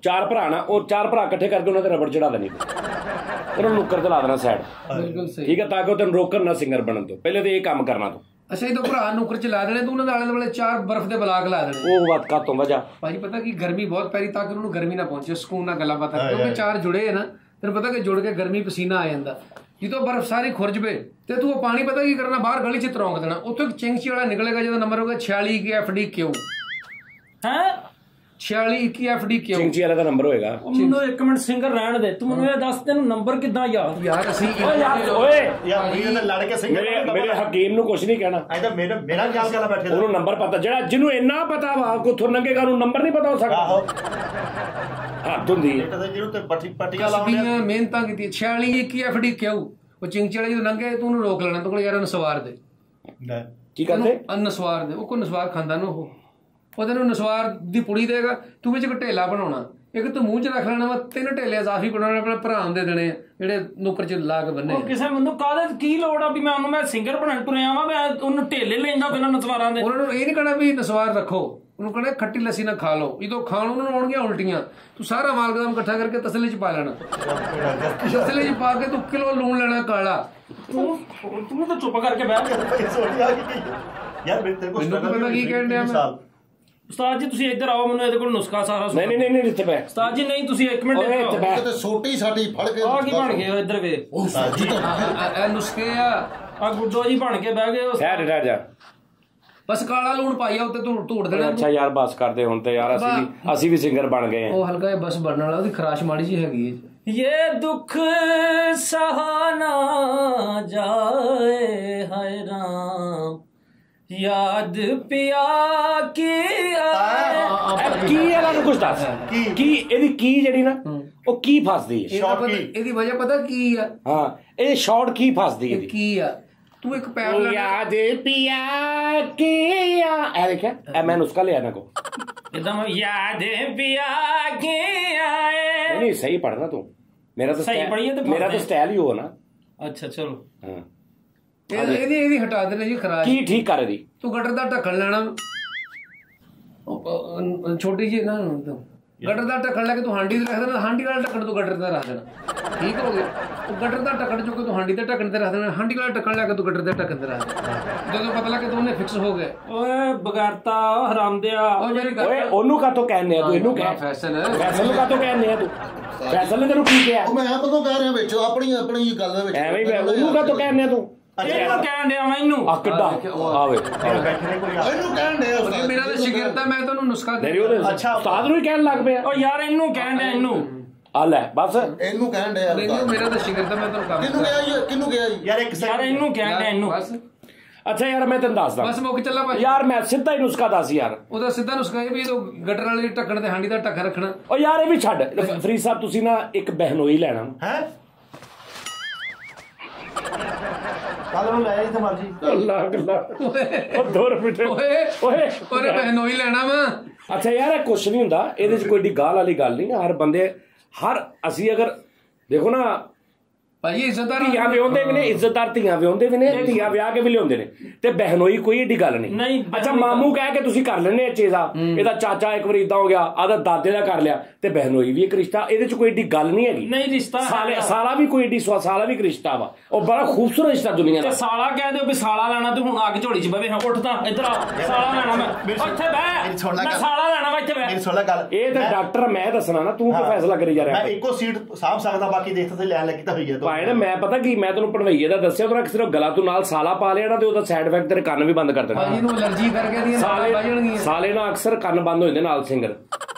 4 ਭਰਾ ਨਾ। ਉਹ 4 ਭਰਾ ਇਕੱਠੇ ਕਰਕੇ ਉਹਨਾਂ ਤੇ ਰਬੜ ਚੜਾ ਦੇਣੀ, ਉਹਨਾਂ ਨੂੰ ਨੁੱਕਰ ਤੇ ਲਾ ਦੇਣਾ ਸਾਈਡ। ਬਿਲਕੁਲ ਸਹੀ ਠੀਕ ਹੈ, ਤਾਂ ਕਿ ਉਹ ਤੈਨੂੰ ਰੋਕਣ ਨਾ ਸਿੰਗਰ ਬਣਨ ਤੋਂ ਪਹਿਲੇ ਤੇ ਇਹ ਕੰਮ ਕਰਨਾ ਤੂੰ। ਅੱਛਾ ਇਹ ਤਾਂ ਭਰਾ ਨੁੱਕਰ 'ਚ ਲਾ ਦੇਣੇ ਤੂੰ। ਉਹਨਾਂ ਦੇ ਆਲੇ ਦੁਆਲੇ 4 ਬਰਫ਼ ਦੇ ਬਲਾਕ ਲਾ ਦੇਣੇ। ਉਹ ਵੱਧ ਘੱਟ ਤੋਂ ਵਜਾ ਭਾਜੀ ਪਤਾ ਕੀ ਗਰਮੀ ਬਹੁਤ ਪੈ ਰਹੀ ਤਾਂ ਕਿ ਉਹਨੂੰ ਗਰਮੀ ਨਾ ਪਹੁੰਚੇ, ਸਕੂਨ ਨਾਲ ਗੱਲਾਂ ਬਾਤਾਂ। ਕਿਉਂਕਿ 4 ਜੁੜੇ ਨਾ, ਤੈਨੂੰ ਪਤਾ ਕਿ ਜੁੜ ਕੇ ਗਰਮੀ ਪਸੀਨਾ ਆ ਜਾਂਦਾ। ਜਦੋਂ ਬਰਫ਼ ਸਾਰੀ ਖੁਰਜ ਪਏ ਤੇ ਤੂੰ ਉਹ ਪਾਣੀ ਪਤਾ ਕੀ ਕਰਨਾ, ਬਾਹਰ ਗਲੀ 'ਚ ਤਰੋਂਕ ਦੇਣਾ। ਉੱਥੋਂ ਇੱਕ ਚਿੰਗਚੀ ਵਾਲਾ ਨਿਕਲੇਗਾ ਜਿਹਦਾ ਨੰਬਰ ਹੋਗਾ 46 FDQ। ਹੈ 46 FDQ ਚਿੰਚੀ ਵਾਲਾ ਦਾ ਨੰਬਰ ਹੋਏਗਾ। ਮੈਨੂੰ 1 ਮਿੰਟ ਸਿੰਗਰ ਰਹਿਣ ਦੇ। ਤੂੰ ਮੈਨੂੰ ਇਹ ਦੱਸ ਤੈਨੂੰ ਨੰਬਰ ਕਿੱਦਾਂ ਯਾਦ? ਯਾਰ ਅਸੀਂ ਓਏ ਯਾਰ ਵੀਰ ਨੇ ਲੜ ਕੇ ਸਿੰਗਰ ਮੇਰੇ ਹਕੀਮ ਨੂੰ ਕੁਝ ਨਹੀਂ ਕਹਿਣਾ। ਐਦਾਂ ਮੇਰਾ ਖਿਆਲ ਕਰ ਬੈਠੇ ਉਹਨੂੰ ਨੰਬਰ ਪਤਾ, ਜਿਹੜਾ ਜਿਹਨੂੰ ਇੰਨਾ ਪਤਾ ਵਾ ਕੋਥੋਂ ਲੰਘੇਗਾ ਉਹਨੂੰ ਨੰਬਰ ਨਹੀਂ ਪਤਾ ਹੋ ਸਕਦਾ। ਆਹੋ ਹੱਦ ਹੁੰਦੀ ਹੈ ਜਿਹਨੂੰ ਤੇ ਪੱਟੀਆਂ ਲਾਉਂਦੇ ਮਿਹਨਤਾਂ ਕੀਤੀਆਂ। 46 FDQ ਉਹ ਚਿੰਗਚੀ ਵਾਲੇ ਜਦੋਂ ਲੰਘੇ ਤੂੰ ਉਹਨੂੰ ਰੋਕ ਲੈਣਾ। ਤੂੰ ਕੋਲ ਯਾਰ ਉਹਨੂੰ ਸਵਾਰ ਦੇ। ਕੀ ਕਰਦੇ? ਨਸਵਾਰ ਦੇ। ਉਹ ਕੋ ਨਸਵਾਰ ਖਾਂਦਾ ਨੂੰ ਉਹ ਤੈਨੂੰ ਨਸਵਾਰ ਦੀ ਪੁੜੀ ਦੇਗਾ। ਤੂੰ ਵਿੱਚ ਇੱਕ ਢੇਲਾ ਬਣਾਉਣਾ, ਇੱਕ ਤੂੰ ਮੂੰਹ 'ਚ ਰੱਖ ਲੈਣਾ ਵਾ। 3 ਢੇਲੇ ਇਜ਼ਾਫੀ ਬਣਾਉਣੇ ਆਪਣੇ ਭਰਾ ਦੇ ਦੇਣੇ ਜਿਹੜੇ ਨੁੱਕਰ 'ਚ ਲਾ ਕੇ ਬੰਨੇ। ਕਿਸੇ ਮੈਨੂੰ ਕਾਹਦੇ ਕੀ ਲੋੜ ਆ ਵੀ ਮੈਂ ਸਿੰਗਰ ਬਣਨ ਤੁਰਿਆ ਵਾਂ? ਮੈਂ ਉਹਨੂੰ ਢੇਲੇ ਲੈਂਦਾ ਪਹਿਲਾਂ ਨਸਵਾਰਾਂ ਦੇ। ਉਹਨਾਂ ਨੂੰ ਇਹ ਨਹੀਂ ਕਹਿਣਾ ਵੀ ਨਸਵਾਰ ਰੱਖੋ, ਉਹਨੂੰ ਕਹਿਣਾ ਖੱਟੀ ਲੱਸੀ ਨਾਲ ਖਾ ਲਓ। ਜਦੋਂ ਖਾਣ ਉਹਨਾਂ ਨੂੰ ਆਉਣਗੀਆਂ ਉਲਟੀਆਂ, ਤੂੰ ਸਾਰਾ ਮਾਲਗਾਮ ਇਕੱਠਾ ਕਰਕੇ ਤਸਲੇ 'ਚ ਪਾ ਲੈਣਾ। ਤਸਲੇ 'ਚ ਪਾ ਕੇ ਤੂੰ ਕਿਲੋ ਲੂਣ ਲੈਣਾ ਕਾਲਾ। ਤੂੰ ਤਾਂ ਚੁੱਪ ਕਰਕੇ ਬਹਿ ਯਾਰ ਤੇਰੇ ਕੋਲ ਮੈਨੂੰ ਪਤਾ ਕੀ ਕਹਿਣ ਡਿਆ ਮੈਂ। ਉਸਤਾਦ ਜੀ ਤੁਸੀਂ ਇੱਧਰ ਆਓ, ਮੈਨੂੰ ਇਹਦੇ ਕੋਲ ਨੁਸਖਾ ਸਾਰਾ ਸੁਣਾਓ। ਨਹੀਂ ਇੱਥੇ ਬੈ ਉਸਤਾਦ ਜੀ। ਨਹੀਂ ਤੁਸੀਂ 1 ਮਿੰਟ ਇੱਧਰ ਆਓ। ਤੇ ਛੋਟੀ ਸਾਡੀ ਫੜ ਕੇ ਆ ਕੀ ਬਣ ਗਏ ਇੱਧਰ ਵੇ? ਇਹ ਨੁਸਖੇ ਆ ਗੁੱਡੋ ਜੀ ਬਣ ਕੇ ਬਹਿ ਗਏ। ਰਹਿ ਜਾ ਬਸ ਕਾਲਾ ਲੂਣ ਪਾਈਆ ਉੱਤੇ ਧੂੜ ਦੇਣਾ। ਅੱਛਾ ਯਾਰ ਬਸ ਕਰਦੇ ਹੁਣ ਤੇ ਯਾਰ ਅਸੀਂ ਵੀ ਸਿੰਗਰ ਬਣ ਗਏ। ਉਹ ਹਲਕਾ ਜਿਹਾ ਬਸ ਬਣਨ ਵਾਲਾ, ਉਹਦੀ ਖਰਾਸ਼ ਮਾੜੀ ਜੀ ਹੈਗੀ ਹੈ। ये दुख सहाना जाए हाय राम याद पिया की की वाला कुछ दस की ਇਹਦੀ ਕੀ ਜਿਹੜੀ ਨਾ ਉਹ ਕੀ ਫਸਦੀ ਹੈ ਸ਼ਾਰਟ ਕੀ ਇਹਦੀ ਵਜ੍ਹਾ ਪਤਾ ਕੀ ਆ ਹਾਂ ਇਹ ਸ਼ਾਰਟ ਕੀ ਫਸਦੀ ਹੈ ਕੀ ਆ ਤੂੰ ਇੱਕ ਪੈਰ ਲਾ याद पिया की ਇਹ ਦੇਖਿਆ ਇਹ ਮੈਂ ਉਸਕਾ ਲਿਆ ਨਾ ਕੋ एकदम याद पिया की आए नहीं सही पढ़ना तू मेरा तो सही पढ़िए तो मेरा तो स्टाइल ही हो ना अच्छा चलो हाँ ਇਹਦੀ ਹਟਾ ਦੇਣਾ ਜੀ ਖਰਾਜ की ठीक कर दी ਤੂੰ ਗਟਰ ਦਾ ਢੱਕਣ ਲੈਣਾ ਛੋਟੀ ਜੀ ਨਾ ਤੂੰ ਗਟਰ ਦਾ ਢੱਕਣ ਲੈ ਕੇ ਤੂੰ ਹਾਂਡੀ ਤੇ ਰੱਖ ਦੇਣਾ ਹਾਂਡੀ ਵਾਲਾ ਢੱਕਣ ਤੂੰ ਗਟਰ ਤੇ ਰੱਖ ਦੇਣਾ ਠੀਕ ਹੋ ਗਿਆ ਤੂੰ ਗਟਰ ਦਾ ਢੱਕਣ ਚੁੱਕ ਕੇ ਤੂੰ ਹਾਂਡੀ ਤੇ ਢੱਕਣ ਤੇ ਰੱਖ ਦੇਣਾ ਹਾਂਡੀ ਵਾਲਾ ਢੱਕਣ ਲੈ ਕੇ ਤੂੰ ਗਟਰ ਦੇ ਢੱਕਣ ਤੇ ਰੱਖ ਦੇਣਾ ਜਦੋਂ ਪਤਾ ਲੱਗੇ ਤੂੰ ਉਹਨੇ ਫਿਕਸ ਹੋ ਗਏ ਓਏ ਬਗਾਰਤਾ ਹਰਾਮਦਿਆ ਉਹ ਮੇਰੀ ਗੱਲ ओए ओनू का तो कहने है तू इनू कह ਫੈਸ਼ਨ फैसल का तो कहने है तू फैसल ने तेनू की किया ਉਹ ਮੈਂ ਕਦੋਂ ਕਹਿ ਰਿਹਾ ਵਿੱਚ ਆਪਣੀ ਆਪਣੀ ਗੱਲ ਦੇ ਵਿੱਚ ਐਵੇਂ ਹੀ ओनू का तो कहने है तू ਇਹਨੂੰ ਕਹਿਣ ਡਿਆ ਮੈਨੂੰ आ किड्डा आवे ਇਹਨੂੰ ਕਹਿਣ ਦੇ ਉਸਤਾਦ ਮੇਰਾ ਤਾਂ ਸ਼ਾਗਿਰਦ ਆ ਮੈਂ ਤੁਹਾਨੂੰ ਨੁਸਖਾ ਦੇ तेरी ओदे उस्ताद नु ही कहन लग पिया ਓ ਯਾਰ ਇਹਨੂੰ ਕਹਿਣ ਡਿਆ ਇਹਨੂੰ आ ले बस ਇਹਨੂੰ ਕਹਿਣ ਦੇ ਨਹੀਂ ਮੇਰਾ ਤਾਂ ਸ਼ਾਗਿਰਦ ਆ ਮੈਂ ਤੁਹਾਨੂੰ ਕੰਮ ਕਿਹਨੂੰ ਕਿਹਾ ਜੀ ਕਿਹਨੂੰ ਕਿਹਾ ਜੀ ਯਾਰ ਇੱਕ ਯਾਰ ਇਹਨੂੰ ਕਹਿਣ ਡਿਆ ਇਹਨੂੰ ਬਸ अच्छा यार मैं तेन दसदा ਬਸ ਮੁੱਕ ਚੱਲਾ ਭਾਈ यार मैं सीधा ही नुस्खा दस यार ਉਹਦਾ ਸਿੱਧਾ ਨੁਸਖਾ ਇਹ ਵੀ ਜਦੋਂ ਗਟਰ ਵਾਲੇ ਢੱਕਣ ਤੇ ਹਾਂਡੀ ਦਾ ਢੱਕਾ ਰੱਖਣਾ ओ यार ये भी छੱਡ ਫਰੀਦ ਸਾਹਿਬ ਤੁਸੀਂ ਨਾ ਇੱਕ ਬਹਿਨੋਈ ਲੈਣਾ ਹੈ ਕੱਲ ਨੂੰ ਲੈ ਆਈ ਤੇ ਮਰਜੀ ਅੱਲਾਹ ਅੱਲਾਹ ਉਹ 2 ਰੁਪਏ ਓਏ ਓਏ ਉਹਨੇ ਬਹਿਨੋਈ ਲੈਣਾ ਵਾ ਅੱਛਾ ਯਾਰ ਇਹ ਕੁਛ ਨਹੀਂ ਹੁੰਦਾ ਇਹਦੇ 'ਚ ਕੋਈ ਏਡੀ ਗਾਲ ਵਾਲੀ ਗੱਲ ਨਹੀਂ ਹਰ ਬੰਦੇ ਹਰ ਅਸੀਂ ਅਗਰ ਦੇਖੋ ਨਾ ਭਾਈ ਇੱਜ਼ਤਦਾਰ ਧੀਆਂ ਵਿਆਹੁੰਦੇ ਵੀ ਨੇ ਇੱਜ਼ਤਦਾਰ ਧੀਆਂ ਵਿਆਹੁੰਦੇ ਵੀ ਨੇ ਧੀਆਂ ਵਿਆਹ ਕੇ ਵੀ ਲਿਆਉਂਦੇ ਨੇ ਤੇ ਬਹਿਨੋਈ ਕੋਈ ਏਡੀ ਗੱਲ ਨਹੀਂ, ਨਹੀਂ ਅੱਛਾ ਬਹਿਨੋਈ ਮਾਮੂ ਕਹਿ ਕੇ ਤੁਸੀਂ ਕਰ ਲੈਣੇ ਇਹ ਚੀਜ਼ਾਂ ਇਹਦਾ ਚਾਚਾ ਇੱਕ ਵਾਰੀ ਇਦਾਂ ਹੋ ਗਿਆ ਆਦਾ ਦਾਦੇ ਦਾ ਕਰ ਲਿਆ ਤੇ ਬਹਿਨੋਈ ਵੀ ਇੱਕ ਰਿਸ਼ਤਾ ਇਹਦੇ 'ਚ ਕੋਈ ਏਡੀ ਗੱਲ ਨਹੀਂ ਹੈਗੀ ਨਹੀਂ ਰਿਸ਼ਤਾ ਸਾਲਾ ਵੀ ਕੋਈ ਏਡੀ ਸਾਲਾ ਵੀ ਇੱਕ ਰਿਸ਼ਤਾ ਵਾ ਉਹ ਬੜਾ ਖੂਬਸੂਰਤ ਰਿਸ਼ਤਾ ਦੁਨੀਆ ਤੇ ਦਾ ਸਾਲਾ ਕਹਿ ਦਿਓ ਵੀ ਸਾਲਾ ਲੈਣਾ ਤੇ ਹੁਣ ਅੱਗ ਝੋਲੀ 'ਚ ਬਵੇ ਹਾਂ ਉੱਠ ਤਾਂ ਇੱਧਰ ਆ ਸਾਲਾ ਲੈਣਾ ਮੈਂ ਉੱਥੇ ਬਹਿ ਮੈਂ ਸਾਲਾ ਲੈਣਾ ਵਾ ਇੱਥੇ ਮੇਰੀ ਬਹਿ ਸੁਣ ਲੈ ਗੱਲ ਇਹ ਤਾਂ ਡਾਕਟਰ ਮੈਂ ਦੱਸਣਾ ਨਾ ਤੂੰ ਕੀ ਫੈਸਲਾ ਕਰੀ ਜਾ ਰਿਹਾ ਮੈਂ ਇੱਕੋ ਸੀਟ ਸਾਂਭ ਸਕਦਾ ਬਾਕੀ ਦੇਖਤਾ ਤੇ ਲੈਣ ਲੱਗੀ ਤਾਂ ਹੋਈ ਹੈ ਭਾਈ ਨਾ ਮੈਂ ਪਤਾ ਕੀ ਮੈਂ ਤੈਨੂੰ ਪੜਵਈਏ ਦਾ ਦੱਸਿਆ ਉਹਦਾ ਸਿਰਫ ਗਲਾ ਤੂੰ ਨਾਲ ਸਾਲਾ ਪਾ ਲਿਆ ਨਾ ਤੇ ਉਹਦਾ ਸਾਈਡ ਇਫੈਕਟ ਤੇਰੇ ਕੰਨ ਵੀ ਬੰਦ ਕਰ ਦੇਣਾ ਭਾਈ ਨੂੰ ਅਲਰਜੀ ਕਰਕੇ ਦੀਆਂ ਨਾਲਾਂ ਵੱਜ ਜਾਣਗੀਆਂ ਸਾਲੇ ਨਾਲ ਅਕਸਰ ਕੰਨ ਬੰਦ ਹੋ ਜਾਂਦੇ ਨਾਲ ਸਿੰਗਰ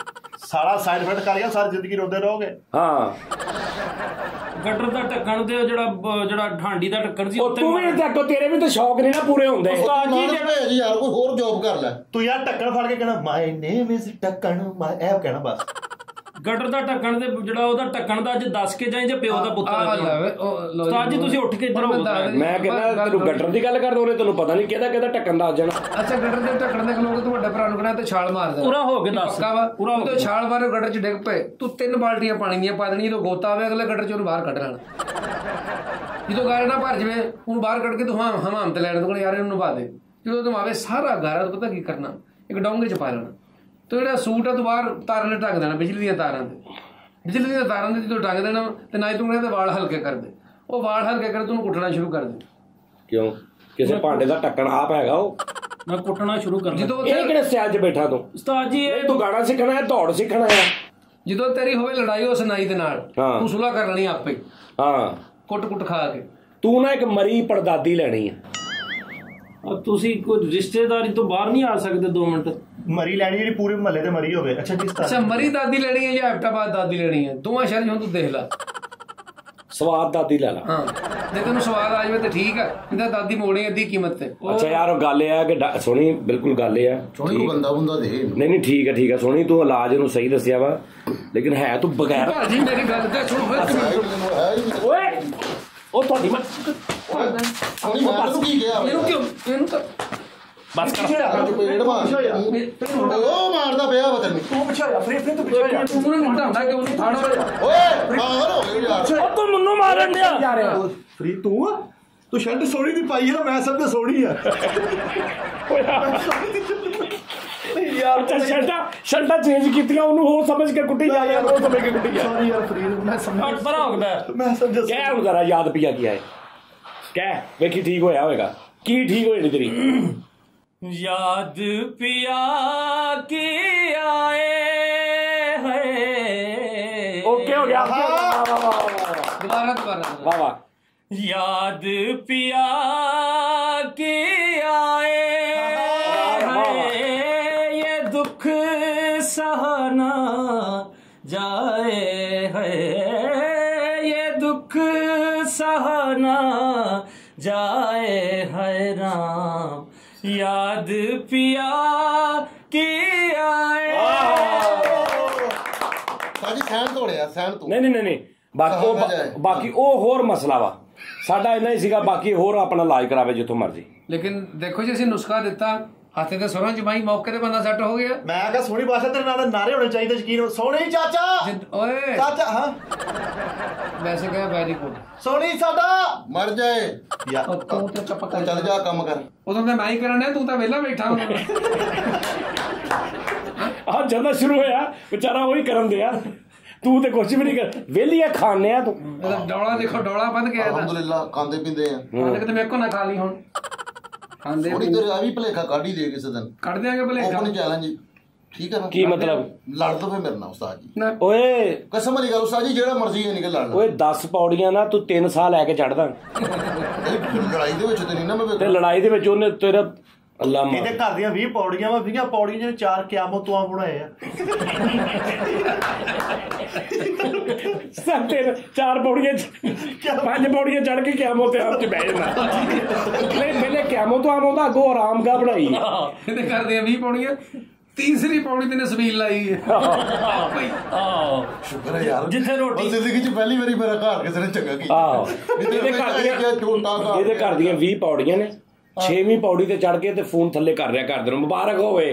ਸਾਰਾ ਸਾਈਡ ਇਫੈਕਟ ਕਰ ਗਿਆ ਸਾਰੀ ਜ਼ਿੰਦਗੀ ਰੋਂਦੇ ਰਹੋਗੇ ਹਾਂ ਗਟਰ ਦਾ ਢੱਕਣ ਤੇ ਜਿਹੜਾ ਢਾਂਡੀ ਦਾ ਢੱਕਣ ਸੀ ਉਹ ਤੂੰ ਵੀ ਦੇਖੋ ਤੇਰੇ ਵੀ ਤਾਂ ਸ਼ੌਕ ਨਹੀਂ ਨਾ ਪੂਰੇ ਹੁੰਦੇ ਉਸਤਾਦ ਜੀ ਜੀ ਯਾਰ ਕੋਈ ਹੋਰ ਜੌਬ ਕਰ ਲੈ ਤੂੰ ਯਾਰ ਢੱਕਣ ਫੜ ਕੇ ਕਹਿਣਾ ਮਾਈ ਨੇਮ ਇਜ਼ ਢੱਕਣ ਇਹ ਕਹਿਣਾ ਬਸ ਗਟਰ ਦਾ ਢੱਕਣ ਤੇ ਜਿਹੜਾ ਉਹਦਾ ਢੱਕਣ ਦਾ ਅੱਜ ਦੱਸ ਕੇ ਜਾਈ ਜੇ ਪਿਓ ਦਾ ਪੁੱਤਰ ਹੈ ਉਸਤਾਦ ਜੀ ਤੁਸੀਂ ਉੱਠ ਕੇ ਇੱਧਰ ਆਓ ਮੈਂ ਕਹਿੰਦਾ ਤੈਨੂੰ ਗਟਰ ਦੀ ਗੱਲ ਕਰਦਾ ਉਹਨੇ ਤੈਨੂੰ ਪਤਾ ਨਹੀਂ ਕਿਹਦਾ ਢੱਕਣ ਦਾ ਆ ਜਾਣਾ ਅੱਛਾ ਗਟਰ ਦੇ ਢੱਕਣ ਦੇ ਖਲੋਗੇ ਤੂੰ ਵੱਡਾ ਭਰਾ ਨੂੰ ਕਹਿਣਾ ਤੇ ਛਾਲ ਮਾਰ ਦੇ ਪੂਰਾ ਹੋ ਕੇ ਦੱਸ ਪੱਕਾ ਵਾ ਪੂਰਾ ਹੋ ਤੇ ਛਾਲ ਮਾਰੇ ਗਟਰ 'ਚ ਡਿੱਗ ਪਏ ਤੂੰ 3 ਬਾਲਟੀਆਂ ਪਾਣੀ ਦੀਆਂ ਪਾ ਦੇਣੀ ਜਦੋਂ ਗੋਤਾ ਆਵੇ ਅਗਲੇ ਗਟਰ 'ਚ ਉਹਨੂੰ ਬਾਹਰ ਕੱਢ ਲੈਣਾ ਜਦੋਂ ਗਾਰਾ ਨਾ ਭਰ ਜਵੇ ਉਹਨੂੰ ਬਾਹਰ ਕੱਢ ਕੇ ਤੂੰ ਹਮਾਮ ਤੇ ਲੈਣਾ ਤੂੰ ਯਾਰ ਇਹਨੂੰ ਨਵਾ ਦੇ ਜਦੋਂ ਤੂੰ ਆਵੇ ਸਾਰਾ ਗਾਰਾ ਤੂੰ ਪਤਾ ਕੀ ਕਰਨਾ ਇੱਕ ਡੋਂਗੇ 'ਚ ਪਾ ਲੈਣਾ ਤੇ ਜਿਹੜਾ ਸੂਟ ਆ ਤੂੰ ਬਾਹਰ ਤਾਰਾਂ ਨੇ ਢੱਕ ਦੇਣਾ ਬਿਜਲੀ ਦੀਆਂ ਤਾਰਾਂ ਤੇ ਜਦੋਂ ਢੱਕ ਦੇਣਾ ਤੇ ਨਾ ਤੂੰ ਕਹਿੰਦਾ ਵਾਲ ਹਲਕੇ ਕਰ ਦੇ ਉਹ ਵਾਲ ਹਲਕੇ ਕਰ ਤੂੰ ਕੁੱਟਣਾ ਸ਼ੁਰੂ ਕਰ ਦੇ ਕਿਉਂ ਕਿਸੇ ਭਾਂਡੇ ਦਾ ਢੱਕਣ ਆਪ ਹੈਗਾ ਉਹ ਮੈਂ ਕੁੱਟਣਾ ਸ਼ੁਰੂ ਕਰ ਜਦੋਂ ਇਹ ਕਿਹੜੇ ਸਟਾਈਲ 'ਚ ਬੈਠਾ ਤੂੰ ਉਸਤਾਦ ਜੀ ਇਹ ਤੂੰ ਗਾਣਾ ਸਿੱਖਣਾ ਹੈ ਦੌੜ ਸਿੱਖਣਾ ਹੈ ਜਦੋਂ ਤੇਰੀ ਹੋਵੇ ਲੜਾਈ ਉਸ ਨਾਈ ਦੇ ਨਾਲ ਤੂੰ ਸੁਲ੍ਹਾ ਕਰ ਲੈਣੀ ਆਪੇ ਹਾਂ ਕੁੱਟ ਖਾ ਕੇ ਤੂੰ ਨਾ ਇੱਕ ਮਰੀ ਪੜਦਾਦੀ ਲੈਣੀ ਹੈ ਤੁਸੀਂ ਕੋਈ ਰਿਸ਼ਤੇਦਾਰੀ ਤੋਂ ਬਾਹਰ ਨਹੀਂ ਆ ਸਕਦੇ 2 ਮਿੰਟ ਮਰੀ ਲੈਣੀ ਜਿਹੜੀ ਪੂਰੇ ਮਹੱਲੇ ਤੇ ਮਰੀ ਹੋਵੇ ਅੱਛਾ ਕਿਸ ਤਰ੍ਹਾਂ ਅੱਛਾ ਮਰੀ ਦਾਦੀ ਲੈਣੀ ਹੈ ਜਾਂ ਹੈਪਟਾਬਾਦ ਦਾਦੀ ਲੈਣੀ ਹੈ ਦੋਵਾਂ ਸ਼ਹਿਰ ਹੁਣ ਤੂੰ ਦੇਖ ਲੈ ਸਵਾਦ ਦਾਦੀ ਲੈ ਲਾ ਹਾਂ ਜੇ ਤੈਨੂੰ ਸਵਾਦ ਆ ਜਾਵੇ ਤੇ ਠੀਕ ਹੈ ਇਹਦਾ ਦਾਦੀ ਮੋੜੀ ਅੱਧੀ ਕੀਮਤ ਤੇ ਅੱਛਾ ਯਾਰ ਉਹ ਗੱਲ ਇਹ ਆ ਕਿ ਸੋਹਣੀ ਬਿਲਕੁਲ ਗੱਲ ਇਹ ਆ ਸੋਹਣੀ ਬੰਦਾ ਦੇ ਨਹੀਂ ਠੀਕ ਹੈ ਸੋਹਣੀ ਤੂੰ ਇਲਾਜ ਨੂੰ ਸਹੀ ਦੱਸਿਆ ਵਾ ਲੇਕਿਨ ਹੈ ਤੂੰ ਬਗੈਰ ਭਾਜੀ ਮੇਰੀ ਗੱਲ ਤੇ ਸੁਣ ਓਏ ਉਹ ਤੁਹਾਡੀ ਮੈਂ ਸੋਹਣੀ ਮੈਂ ਤੈਨੂੰ ਕੀ ਕਿਹਾ ਇਹਨੂੰ ਕਿਉਂ ਇਹਨੂੰ ਤਾਂ ਬਸ ਕਰ ਪੇੜ ਮਾਰ ਉਹ ਮਾਰਦਾ ਪਿਆ ਵਾ ਤੈਨੂੰ ਤੂੰ ਪਿੱਛੇ ਆ ਫਰੀ ਤੂੰ ਪਿੱਛੇ ਆ ਤੂੰ ਨੇ ਘਟਾਉਂਦਾ ਕਿ ਉਹਨੂੰ ਫੜ ਓਏ ਪਾਗਲ ਹੋ ਗਿਆ ਯਾਰ ਉਹ ਤੂੰ ਮੈਨੂੰ ਮਾਰਨ ਡਿਆ ਜਾ ਰਿਹਾ ਫਰੀ ਤੂੰ ਸ਼ਰਟ ਸੋਹਣੀ ਦੀ ਪਾਈ ਹੈ ਨਾ ਮੈਂ ਸਭ ਤੇ ਸੋਹਣੀ ਆ ਯਾਰ ਤੇ ਸ਼ਰਟਾਂ ਚੇਂਜ ਕੀਤੀਆਂ ਉਹਨੂੰ ਉਹ ਸਮਝ ਕੇ ਕੁੱਟੀ ਜਾ ਰਿਹਾ ਉਹ ਸਮਝ ਕੇ ਕੁੱਟੀ ਜਾ ਸੌਰੀ ਯਾਰ ਫਰੀ ਮੈਂ ਸਮਝ ਬੜਾ ਹੋ ਗਿਆ ਮੈਂ ਸਮਝ ਕਹਿ ਹੁਣ ਜ਼ਰਾ ਯਾਦ ਪਿਆ ਕੀ ਆਏ ਕਹਿ ਵੇਖੀ ਠੀਕ ਹੋਇਆ ਹੋਵੇਗਾ ਕੀ ਠੀਕ ਹੋਈ ਨਹੀਂ ਤੇਰੀ याद पिया की आए है ओके हो गया ਦੁਬਾਰਾ वाह वाह याद पिया की आए है ये दुख सहना जाए है ये दुख सहना जाए है राम याद पिया की आए। ਸਾਡੀ ਸੈਨ ਤੋੜਿਆ ਸੈਨ ਤੂੰ। ਨਹੀਂ ਬਾਕੀ ਉਹ ਹੋਰ ਮਸਲਾ ਵਾ ਸਾਡਾ ਇੰਨਾ ਹੀ ਸੀਗਾ ਬਾਕੀ ਹੋਰ ਆਪਣਾ ਇਲਾਜ ਕਰਾਵੇ ਜਿੱਥੋਂ ਮਰਜ਼ੀ। ਲੇਕਿਨ ਦੇਖੋ ਜੀ ਅਸੀਂ ਨੁਸਖਾ ਦਿੱਤਾ ਹੱਥੇ ਤੇ ਸੁਰਾਂ ਜਮਾਈ ਮੌਕੇ ਤੇ ਬੰਦਾ ਸੈੱਟ ਹੋ ਗਿਆ। ਮੈਂ ਕਿਹਾ ਸੋਹਣੀ ਭਾਸ਼ਾ ਤੇਰੇ ਨਾਲ ਨਾਰੇ ਹੋਣੇ ਚਾਹੀਦੇ ਸ਼ਕੀਨ ਸੋਹਣੀ ਚਾਚਾ ਓਏ ਚਾਚਾ ਹਾਂ ਵੈਸੇ ਕਹੇ ਵੈਰੀ ਗੁੱਡ ਸੋਹਣੀ ਸਾਡਾ ਮਰ ਜਾਏ ਯਾਰ ਤੂੰ ਤੇ ਚੁੱਪ ਕਰ ਚੱਲ ਜਾ ਕੰਮ ਕਰ। ਉਦੋਂ ਤਾਂ ਮੈਂ ਹੀ ਕਰਨ ਡਿਆ ਤੂੰ ਤਾਂ ਵਿਹਲਾ ਬੈਠਾ ਹੁਣ। ਆਹ ਜਦੋਂ ਸ਼ੁਰੂ ਹੋਇਆ ਵਿਚਾਰਾ ਉਹੀ ਕਰਨ ਦਿਆ ਤੂੰ ਤੇ ਕੁਝ ਵੀ ਨਹੀਂ ਕਰ ਵਿਹਲੀਆ ਖਾਣੇ ਆ ਤੂੰ। ਡੋਲਾ ਦੇਖੋ ਡੋਲਾ ਬੰਦ ਗਿਆ ਅਲਹਮਦੁਲਿਲਾ ਖਾਂਦੇ ਪੀਂਦੇ ਆ। ਕਿਤੇ ਮੇਰੇ ਕੋ ਨਾ ਖਾ ਲਈ ਹੁਣ ਖਾਂਦੇ ਥੋੜੀ ਦੇਰ ਆ ਵੀ ਭਲੇਖਾ ਕੱਢ ਹੀ ਦੇ ਕਿਸੇ ਦਿਨ ਕੱਢ ਦਿਆਂਗੇ ਭਲੇਖਾ। ਓਪਨ ਚੈਲੰਜ ਠੀਕ ਹੈ ਨਾ। ਕੀ ਮਤਲਬ ਲੜ ਦੋ ਫੇ ਮੇਰੇ ਨਾਲ ਉਸਤਾਦ ਜੀ। ਓਏ ਕਸਮ ਵਾਲੀ ਗੱਲ ਉਸਤਾਦ ਜੀ ਜਿਹੜਾ ਮਰਜ਼ੀ ਹੈ ਨਿਕਲ ਲੜ ਓਏ 10 ਪੌੜੀਆਂ ਨਾ ਤੂੰ 3 ਸਾਲ ਲੈ ਕੇ ਚੜਦਾ ਲੜਾਈ ਦੇ ਵਿੱਚ ਤੇ ਨਹੀਂ ਨਾ ਮੈਂ ਤੇ ਲੜਾਈ ਦੇ ਵਿੱਚ ਉਹਨੇ ਤੇਰਾ ਅੱਲਾ ਮਾਰ ਇਹਦੇ ਘਰ ਦੀਆਂ 20 ਪੌੜੀਆਂ ਵਾ 20 ਪੌੜੀਆਂ 'ਚ 4 ਕਿਆਮਤ ਤੋਂ ਬਣਾਏ ਆ। ਸਭ ਤੇ 4 ਪੌੜੀਆਂ 5 ਪੌੜੀਆਂ ਚੜ ਕੇ ਕਿਆਮਤ ਤੇ ਆਪ ਚ ਬਹਿ ਜਾਣਾ। ਨਹੀਂ ਪਹਿਲੇ ਕਿਆਮਤ ਤੋਂ ਆਉਂਦਾ ਅੱਗੋਂ ਆਰਾਮ ਗਾ ਬਣਾਈ ਇਹਦੇ ਘਰ ਦੀਆਂ 20 ਪੌੜੀਆਂ ਤੀਸਰੀ ਪੌੜੀ ਤੇ ਨੇ ਸਬੀਲ ਲਾਈ ਹੈ। ਸ਼ੁਕਰ ਹੈ ਯਾਰ ਜਿੱਥੇ ਰੋਟੀ ਜ਼ਿੰਦਗੀ 'ਚ ਪਹਿਲੀ ਵਾਰੀ ਮੇਰਾ ਘਰ ਕਿਸੇ ਨੇ ਚੰਗਾ ਕੀਤਾ। ਆਹੋ ਇਹਦੇ ਘਰ ਦੀਆਂ 20 ਪੌੜੀਆਂ ਨੇ 6ਵੀਂ ਪੌੜੀ ਤੇ ਚੜ ਕੇ ਤੇ ਫੋਨ ਥੱਲੇ ਕਰ ਰਿਹਾ ਘਰਦੇ ਨੂੰ ਮੁਬਾਰਕ ਹੋਵੇ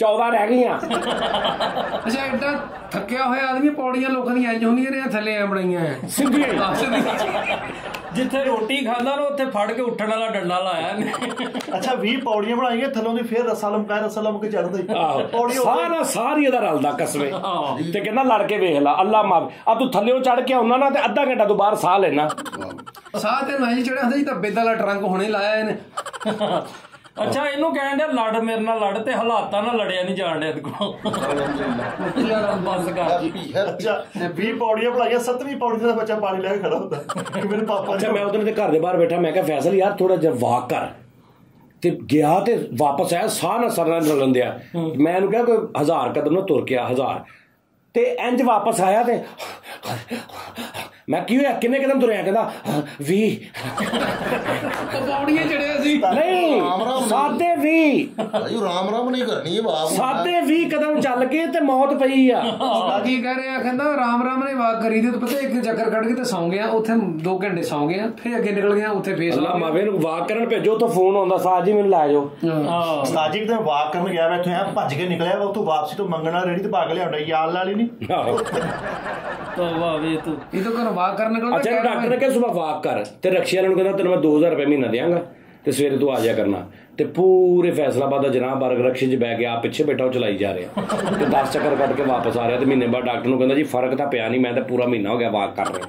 14 ਰਹਿ ਗਈਆਂ। ਅੱਛਾ ਐਡਾ ਥੱਕਿਆ ਹੋਇਆ ਆਦਮੀ ਪੌੜੀਆਂ ਲੋਕਾਂ ਦੀਆਂ ਇੰਜ ਹੁੰਦੀਆਂ ਨੇ ਥੱਲੇ ਆ ਬਣਾਈਆਂ ਸਿੱਧੀਆਂ ਜਿੱਥੇ ਰੋਟੀ ਖਾਂਦਾ ਨਾ ਉੱਥੇ ਫੜ ਕੇ ਉੱਠਣ ਵਾਲਾ ਡੰਡਾ ਲਾਇਆ ਇਹਨੇ। ਅੱਛਾ 20 ਪੌੜੀਆਂ ਬਣਾਈਆਂ ਥੱਲੋਂ ਦੀ ਫੇਰ ਰੱਸਾ ਲਮਕੇ ਚੜਦਾ ਪੌੜੀ ਸਾਰੀ ਇਹਦਾ ਰਲਦਾ ਕਸਵੇ ਤੇ ਕਹਿੰਦਾ ਲੜ ਕੇ ਵੇਖ ਲਾ ਅੱਲਾ ਮਾਰ ਆ ਤੂੰ ਥੱਲਿਓਂ ਚੜ ਕੇ ਆਉਣਾ ਨਾ ਤੇ ਅੱਧਾ ਘੰਟਾ ਤੂੰ ਬਾਹਰ ਸਾਹ ਲੈਣਾ। ਸਾਹ ਤੇ ਮੈਂ ਚੜਿਆ ਹੁੰਦਾ ਜੀ ਤਾਂ ਬੇਦਾਂ ਵਾਲਾ ਟਰੰਕ ਹੁਣੇ ਲਾਇਆ ਇਹਨੇ। ਅੱਛਾ ਇਹਨੂੰ ਕਹਿਣ ਡਿਆ ਲੜ ਮੇਰੇ ਨਾਲ ਲੜ ਤੇ ਹਾਲਾਤਾਂ ਨਾਲ ਲੜਿਆ ਨਹੀਂ ਜਾਣ ਡਿਆ ਇਹਦੇ ਕੋਲ। ਬਸ ਕਰ ਅੱਛਾ 20 ਪੌੜੀਆਂ ਬਣਾਈਆਂ 7ਵੀਂ ਪੌੜੀ ਤੇ ਬੱਚਾ ਪਾਣੀ ਲੈ ਕੇ ਖੜਾ ਹੁੰਦਾ ਕਿ ਮੇਰੇ ਪਾਪਾ। ਅੱਛਾ ਮੈਂ ਉਹਦੇ ਘਰ ਦੇ ਬਾਹਰ ਬੈਠਾ ਮੈਂ ਕਿਹਾ ਫੈਸਲ ਯਾਰ ਥੋੜਾ ਜਿਹਾ ਵਾਕ ਕਰ ਤੇ ਗਿਆ ਤੇ ਵਾਪਸ ਆਇਆ ਸਾਹ ਨਾ ਸਰਨਾ ਚੱਲਣ ਦਿਆ। ਮੈਂ ਇਹਨੂੰ ਕਿਹਾ ਕੋਈ 1000 ਕਦਮ ਨਾ ਤੁਰ ਕੇ ਆ 1000 ਤੇ ਇੰਜ ਵਾਪਸ ਆਇਆ ਤੇ ਮੈਂ ਕੀ ਹੋਇਆ ਕਿੰਨੇ ਕਦਮ ਤੁਰਿਆ ਕਹਿੰਦਾ 20 ਪੌੜੀਆਂ ਚੜਿਆ ਸੀ ਨਹੀਂ ਸਾਦੇ 20 ਭਾਈ ਰਾਮ ਰਾਮ ਨਹੀਂ ਕਰਨੀ ਵਾਹ ਸਾਦੇ 20 ਕਦਮ ਚੱਲ ਕੇ ਤੇ ਮੌਤ ਪਈ ਆ। ਕੀ ਕਹਿ ਰਿਹਾ ਕਹਿੰਦਾ ਰਾਮ ਰਾਮ ਨੇ ਵਾਕ ਕਰੀ ਤੇ ਪਤਾ ਇੱਕ ਚੱਕਰ ਕੱਢ ਕੇ ਤੇ ਸੌਂ ਗਿਆ ਉੱਥੇ 2 ਘੰਟੇ ਸੌਂ ਗਿਆ ਫਿਰ ਅੱਗੇ ਨਿਕਲ ਗਿਆ ਉੱਥੇ ਫੇਸ ਅੱਲਾ ਮਾਵੇ ਨੂੰ ਵਾਕ ਕਰਨ ਭੇਜੋ ਤਾਂ ਫੋਨ ਆਉਂਦਾ ਸਾਜ ਜੀ ਮੈਨੂੰ ਲੈ ਜਾਓ। ਉਸਤਾਦ ਜੀ ਕਿਤੇ ਵਾਕ ਕਰਨ ਗਿਆ ਮੈਂ ਇੱਥੇ ਭੱਜ ਕੇ ਨਿਕਲਿਆ ਵਾ ਤੂੰ ਵਾਪਸੀ ਤੋਂ ਮੰਗਣਾ ਰੇੜੀ ਤੇ ਭਾਗ ਲਿਆਉਂਦਾ ਯਾਰ ਵਾਲੀ ਨਹੀਂ ਵਾਹ ਵੇ ਤੂੰ ਇਹ ਤਾਂ ਘਰੋਂ ਵਾਕ ਕਰਨ ਨਿਕਲਦਾ। ਅੱਛਾ ਡਾਕਟਰ ਨੇ ਕਿਹਾ ਸੁਬਾ ਵਾਕ ਕਰ ਤੇ ਰਕਸ਼ੇ ਵਾਲੇ ਨੂੰ ਕਹਿੰਦਾ ਤੈਨੂੰ ਮੈਂ 2000 ਰੁਪਏ ਮਹੀਨਾ ਦਿਆਂਗਾ ਤੇ ਸਵੇਰੇ ਤੂੰ ਆ ਜਾਇਆ ਕਰਨਾ ਤੇ ਪੂਰੇ ਫੈਸਲਾਬਾਦ ਦਾ ਜਨਾਬ ਬਾਰਗ ਰਕਸ਼ੇ 'ਚ ਬਹਿ ਗਿਆ ਪਿੱਛੇ ਬੈਠਾ ਉਹ ਚਲਾਈ ਜਾ ਰਿਹਾ ਤੇ 10 ਚੱਕਰ ਕੱਢ ਕੇ ਵਾਪਸ ਆ ਰਿਹਾ ਤੇ ਮਹੀਨੇ ਬਾਅਦ ਡਾਕਟਰ ਨੂੰ ਕਹਿੰਦਾ ਜੀ ਫਰਕ ਤਾਂ ਪਿਆ ਨਹੀਂ ਮੈਂ ਤਾਂ ਪੂਰਾ ਮਹੀਨਾ ਹੋ ਗਿਆ ਵਾਕ ਕਰ ਰਿਹਾ।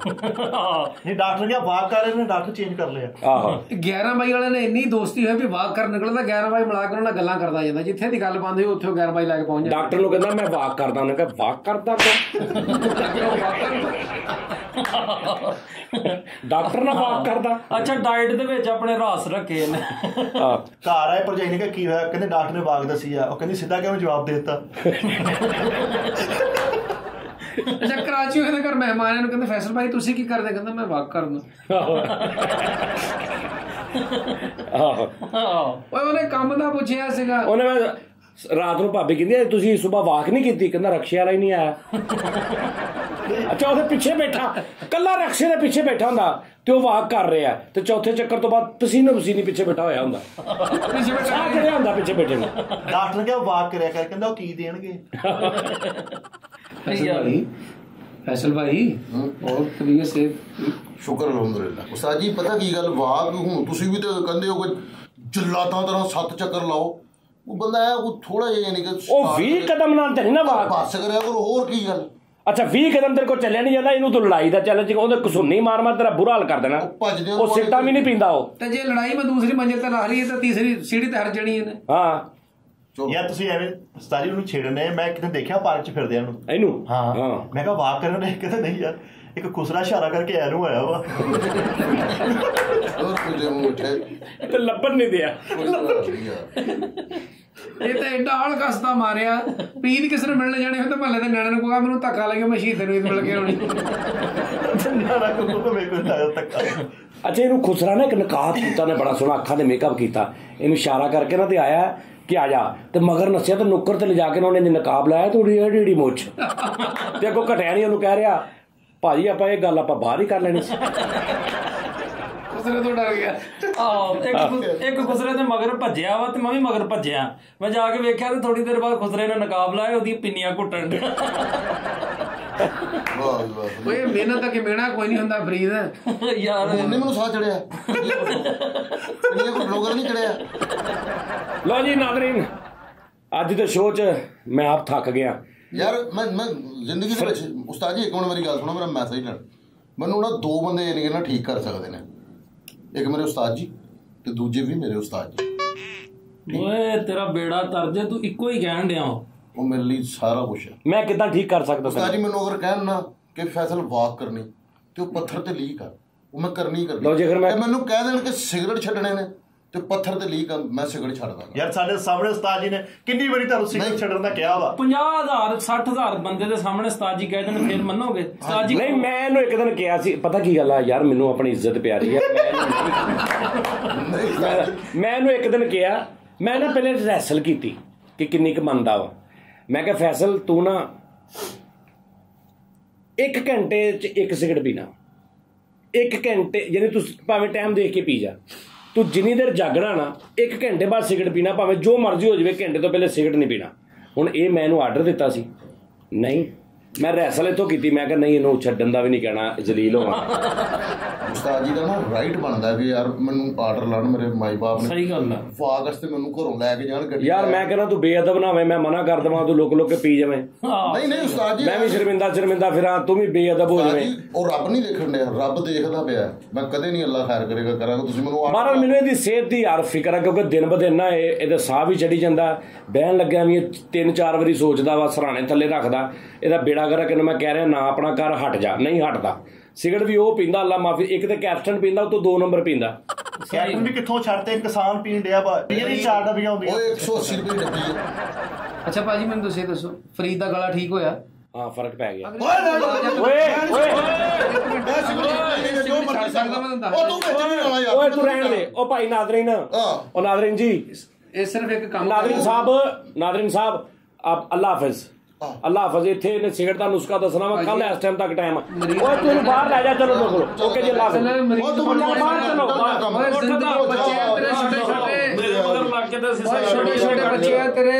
ਨਹੀਂ ਡਾਕਟਰ ਨੇ ਵਾਕ ਕਰ ਰਹੇ ਨੇ ਡਾਕਟਰ ਚੇਂਜ ਕਰ ਲਿਆ। ਆਹੋ 11 ਬਾਈ ਵਾਲਿਆਂ ਨੇ ਇੰਨੀ ਦੋਸਤੀ ਹੋਈ ਵੀ ਵਾਕ ਕਰਨ ਨਿਕਲਦਾ 11 ਬਾਈ ਮਿਲਾ ਕੇ ਉਹਨਾਂ ਨਾਲ ਗੱਲਾਂ ਕਰਦਾ ਜਾਂਦਾ ਜਿੱਥੇ ਦੀ ਗੱਲ ਬੰਦ ਹੋਈ ਉੱਥੇ 11 ਬਾਈ ਲੈ ਕੇ ਪਹੁੰਚ ਜਾਂਦਾ। ਡਾਕਟਰ ਨੂੰ ਕਹਿੰਦਾ ਮੈਂ ਵਾਕ ਕਰਦਾ ਉਹਨੇ ਕਿਹਾ ਵਾਕ ਕਰਦਾ ਡਾਕਟਰ ਨਾਲ ਵਾਕ ਕਰਦਾ। ਅੱਛਾ ਡਾਈਟ ਦੇ ਵਿੱਚ ਆਪਣੇ ਰਾਸ ਰੱਖੇ ਨੇ। ਘਰ ਆਏ ਭਰਜਾਈ ਨੇ ਕਿਹਾ ਕੀ ਹੋਇਆ ਕਹਿੰਦੇ ਡਾਕਟਰ ਨੇ ਵਾਕ ਦੱਸੀ ਆ ਉਹ ਕਹਿੰਦੀ ਸਿੱਧਾ ਕਿਉਂ ਜਵਾਬ ਦੇ ਦਿੱਤਾ। ਅੱਛਾ ਕਰਾਚੀ ਉਹਦੇ ਘਰ ਮਹਿਮਾਨਾਂ ਨੂੰ ਕਹਿੰਦੇ ਫੈਸਲ ਭਾਈ ਤੁਸੀਂ ਕੀ ਕਰਦੇ ਕਹਿੰਦਾ ਮੈਂ ਵਾਕ ਕਰਦਾ। ਓਏ ਉਹਨੇ ਕੰਮ ਦਾ ਪੁੱਛਿਆ ਸੀਗਾ ਉਹਨੇ ਰਾਤ ਨੂੰ ਭਾਬੀ ਕਹਿੰਦੀ ਤੁਸੀਂ ਸਵੇਰ ਵਾਕ ਨਹੀਂ ਕੀਤੀ ਕਹਿੰਦਾ ਰਕਸ਼ੇ ਵਾਲਾ ਹੀ ਨਹੀਂ ਆਇਆ। ਅੱਛਾ ਉਹਦੇ ਪਿੱਛੇ ਬੈਠਾ ਕੱਲਾ ਰਕਸ਼ੇ ਦੇ ਪਿੱਛੇ ਬੈਠਾ ਹੁੰਦਾ ਤੇ ਉਹ ਵਾਕ ਕਰ ਰਿਹਾ ਤੇ ਚੌਥੇ ਚੱਕਰ ਤੋਂ ਬਾਅਦ ਪਸੀਨੇ ਪਿੱਛੇ ਬੈਠਾ ਹੋਇਆ ਹੁੰਦਾ ਸਾਹ ਚੜਿਆ ਹੁੰਦਾ ਪਿੱਛੇ ਬੈਠੇ ਨੂੰ। ਡਾਕਟਰ ਨੇ ਕਿਹਾ ਵਾਕ ਕਰਿਆ ਕਰ ਕਹਿੰਦਾ ਉਹ ਕੀ ਦੇਣਗੇ। ਫੈਸਲ ਭਾਈ ਬਹੁਤ ਤਬੀਅਤ ਸੇ ਸ਼ੁਕਰ ਅਲਹਮਦੁਲਿਲਾ। ਉਸਤਾਦ ਜੀ ਪਤਾ ਕੀ ਗੱਲ ਵਾਕ ਹੁਣ ਤੁਸੀਂ ਵੀ ਤਾਂ ਕਹਿੰਦੇ ਹੋ ਕਿ ਜੱਲਾਦਾਂ ਤਰ੍ਹਾਂ 7 ਚੱਕਰ ਲਾਓ ਉਹ ਬੰਦਾ ਹੈ ਉਹ ਥੋੜਾ ਜਿਹਾ ਯਾਨੀ ਕਿ ਉਹ 20 ਕਦਮ ਨਾਲ ਤੇ ਨਹੀਂ ਨਾ ਵਾਕ ਬਸ ਕਰਿਆ ਕਰੋ ਹੋਰ ਕੀ ਗੱਲ। ਅੱਛਾ 20 ਕਦਮ ਤੇਰੇ ਕੋਲ ਚੱਲਿਆ ਨਹੀਂ ਜਾਂਦਾ ਇਹਨੂੰ ਤੂੰ ਲੜਾਈ ਦਾ ਚੱਲ ਉਹਦੇ ਕਸੂਨੀ ਮਾਰ ਤੇਰਾ ਬੁਰਾ ਹਾਲ ਕਰ ਦੇਣਾ ਉਹ ਸਿੱਟਾ ਵੀ ਨਹੀਂ ਪੀਂਦਾ ਉਹ ਤੇ ਜੇ ਲੜਾਈ ਮੈਂ ਦੂਸਰੀ ਮੰਜ਼ਿਲ ਤੇ ਲਾ ਰਹੀ ਹੈ ਤਾਂ ਤੀਸਰੀ ਸੀੜੀ ਤੇ ਹਟ ਜਾਣੀ ਇਹਨੇ। ਹਾਂ ਯਾਰ ਤੁਸੀਂ ਐਵੇਂ ਸਤਾਰੀ ਉਹਨੂੰ ਛੇੜਨੇ ਮੈਂ ਕਿਤੇ ਦੇਖਿਆ ਪਾਰਕ 'ਚ ਫਿਰਦੇ ਉਹਨੂੰ ਇਹਨੂੰ ਹਾਂ ਮੈਂ ਕਿਹਾ ਵਾਕ ਕਰਨ ਨੇ ਕਹਿੰਦਾ ਨਹੀਂ ਯਾਰ ਇੱਕ ਖੁਸਰਾ ਇਸ਼ਾਰਾ ਕਰਕੇ ਐਨੂੰ ਆਇਆ ਵਾ ਤੇ ਲੱਭਣ ਨਹੀਂ ਦਿਆ। ਇਹ ਤਾਂ ਐਡਾ ਹਾਲ ਕਸਦਾ ਮਾਰਿਆ ਪੀਰ ਕਿਸੇ ਨੂੰ ਮਿਲਣ ਜਾਣੇ ਹੋਏ ਤਾਂ ਮਹੱਲੇ ਦੇ ਨਿਆਣੇ ਨੂੰ ਕਹਾ ਮੈਨੂੰ ਧੱਕਾ ਲੱਗਿਆ ਮੈਂ ਸ਼ਹੀਦ ਨੂੰ ਮਿਲ ਕੇ ਆਉਣੀ। अच्छा इनू खुसरा ने एक नकाब किया ने बड़ा सोहना अखा ते मेकअप किया इन इशारा करके ना ते आया कि आ जा ते मगर नस्या तो नुक्कर ते ले जाके ना उन्हें नकाब लाया तो एडी मुछ ते अगों घटिया नहीं उन्होंने कह रहा भाजी आप ये गल आप बाहर ही कर लेनी खुसरे तो डर गया एक खुसरे ते मगर भज्जिया वा ते मैं भी मगर भज्जिया मैं जाके वेख्या ते थोड़ी देर बाद खुसरे ने नकाब लाया ओदी पिन्नियां घुटन ओए मेहनत दा कि मेहना कोई नहीं हुंदा फरीद यार नहीं मैनू साह चढ़िया पिन्नियां घुटन लोगों नहीं चढ़िया लो जी नाज़रीन अज दे शो च मैं आप थक गया यार मैं जिंदगी दे विच उस्ताद जी एक मिनट मेरी गल सुनो मेरा मैसेज लैन मैनू ना दो बंदे इन्ने ना ठीक कर सकते हैं एक मेरे उस्ताद जी ते दूजे भी मेरे उस्ताद जी ओए तेरा बेड़ा तरजे तू इको ही कहन दिया वो मेरे लिए सारा कुछ है मैं कितना ठीक कर सकता उस्ताद जी मैनू अगर कहन ना कि फैसल वॉक करनी ते वो पत्थर ते लीक आ वो मैं करनी ही करनी मैनू कह देन कि सिगरेट छड्डने ने ਤੇ ਪੱਥਰ ਤੇ ਲੀਕ ਮੈਂ ਸਿਗਰਟ ਛੱਡ ਦਾਂਗਾ ਯਾਰ ਸਾਡੇ ਸਾਹਮਣੇ ਉਸਤਾਦ ਜੀ ਨੇ ਕਿੰਨੀ ਵਾਰੀ ਤੁਹਾਨੂੰ ਸਿਗਰਟ ਛੱਡਣ ਦਾ ਕਿਹਾ ਵਾ 50,000 60,000 ਬੰਦੇ ਦੇ ਸਾਹਮਣੇ ਉਸਤਾਦ ਜੀ ਕਹਿ ਦੇਣ ਫਿਰ ਮੰਨੋਗੇ ਉਸਤਾਦ ਜੀ ਨਹੀਂ ਮੈਂ ਇਹਨੂੰ ਇੱਕ ਦਿਨ ਕਿਹਾ ਸੀ ਪਤਾ ਕੀ ਗੱਲ ਆ ਯਾਰ ਮੈਨੂੰ ਆਪਣੀ ਇੱਜ਼ਤ ਪਿਆਰੀ ਆ ਮੈਂ ਇਹਨੂੰ ਇੱਕ ਦਿਨ ਕਿਹਾ ਮੈਂ ਨਾ ਪਹਿਲੇ ਰੈਸਲ ਕੀਤੀ ਕਿ ਕਿੰਨੀ ਕੁ ਮੰਨਦਾ ਵਾ ਮੈਂ ਕਿਹਾ ਫੈਸਲ ਤੂੰ ਨਾ 1 ਘੰਟੇ 'ਚ 1 ਸਿਗਰਟ ਪੀਣਾ 1 ਘੰਟੇ ਯਾਨੀ ਤੂੰ ਭਾਵੇਂ ਟਾਈਮ ਦੇਖ ਕੇ ਪੀ ਜਾ तू जिन्नी देर जागना ना 1 घंटे बाद सिगरेट पीना भावें जो मर्जी हो जाए घंटे तो पहले सिगरेट नहीं पीना हुण ये मैं इहनूं आर्डर दिता सी नहीं मैं रैसल इत्थों कीती मैं कहा नहीं इहनूं छड्डण दा भी नहीं कहना जलील होवां उस्ताद जी का ना राइट बनदा कि यार मैनूं आर्डर लाण मेरे माई बाप ने सही गल है वाक वास्ते मैनूं घरों लैके जाण गड्डी यार मैं कहना तू बेअदब ना होवे मैं मना कर देवां तू लुक लुक के पी जावें नहीं उस्ताद जी मैं भी शर्मिंदा फिरां तू भी बेअदब हो जावें और रब नहीं देखण दिया रब देखदा पिया मैं कदे नहीं अल्लाह खैर करेगा करांगा तुसीं मैनूं महाराज मैनूं इहदी सेहत दी यार फिक्र है क्योंकि दिन ब दिन ना ਇਹਦਾ ਸਾਹ ਵੀ ਚੜੀ ਜਾਂਦਾ ਬਹਿਣ ਲੱਗਿਆ ਵੀ 3-4 ਵਾਰੀ ਸੋਚਦਾ ਵਾ ਸਰਾਣੇ ਥੱਲੇ ਰੱਖਦਾ ਇਹਦਾ ਬੇੜਾ ਗਰਕ ਇਹਨੂੰ ਮੈਂ ਕਹਿ ਰਿਹਾ ਨਾ ਆਪਣਾ ਘਰ ਹਟ ਜਾ ਨਹੀਂ ਹਟਦਾ ਸਿਗਰਟ ਵੀ ਉਹ ਪੀਂਦਾ ਅੱਲਾ ਮਾਫੀ ਇੱਕ ਤੇ ਕੈਪਟਨ ਪੀਂਦਾ ਉਹ ਤੋਂ 2 ਨੰਬਰ ਪੀਂਦਾ ਕੈਪਟਨ ਵੀ ਕਿੱਥੋਂ ਛੱਡਤੇ ਕਿਸਾਨ ਪੀਣ ਡਿਆ ਬਾ ਇਹ 4 ਡੱਬੀਆਂ ਹੁੰਦੀਆਂ ਉਹ 180 ਰੁਪਏ ਡੱਬੀ ਹੈ ਅੱਛਾ ਭਾਜੀ ਮੈਨੂੰ ਤੁਸੀਂ ਦੱਸੋ ਫਰੀਦ ਦਾ ਗਲਾ ਠੀਕ ਹੋਇਆ ਹਾਂ ਫਰਕ ਪੈ ਗਿਆ ਓਏ ਤੂੰ ਰਹਿਣ ਦੇ ਉਹ ਭਾਈ ਨਾਜ਼ਰੀਨ ਉਹ ਨਾਜ਼ਰੀਨ ਜੀ ਇਹ ਸਿਰਫ ਇੱਕ ਕੰਮ ਨਾਜ਼ਰੀਨ ਸਾਹਿਬ ਆਪ ਅੱਲਾ ਹਾਫਿਜ਼ ਅੱਲਾ ਹਾਫਿਜ਼ ਇੱਥੇ ਇਹਨੇ ਸਿਗਰਟ ਦਾ ਨੁਸਖਾ ਦੱਸਣਾ ਵਾ ਕੱਲ ਇਸ ਟਾਈਮ ਤੱਕ ਟਾਈਮ ਓਏ ਤੂੰ ਇਹਨੂੰ ਬਾਹਰ ਲੈ ਜਾ ਚਲੋ ਓਕੇ ਜੀ ਅੱਲਾ ਹਾਫਿਜ਼ ਉਹ ਤੂੰ ਬਾਹਰ ਚਲੋ ਬੱਚੇ ਤੇਰੇ ਛੋਟੇ ਛੋਟੇ ਮੇਰੇ ਮਗਰ ਲੱਗ ਕੇ ਤੇ ਛੋਟੇ ਛੋਟੇ ਬੱਚੇ ਤੇਰੇ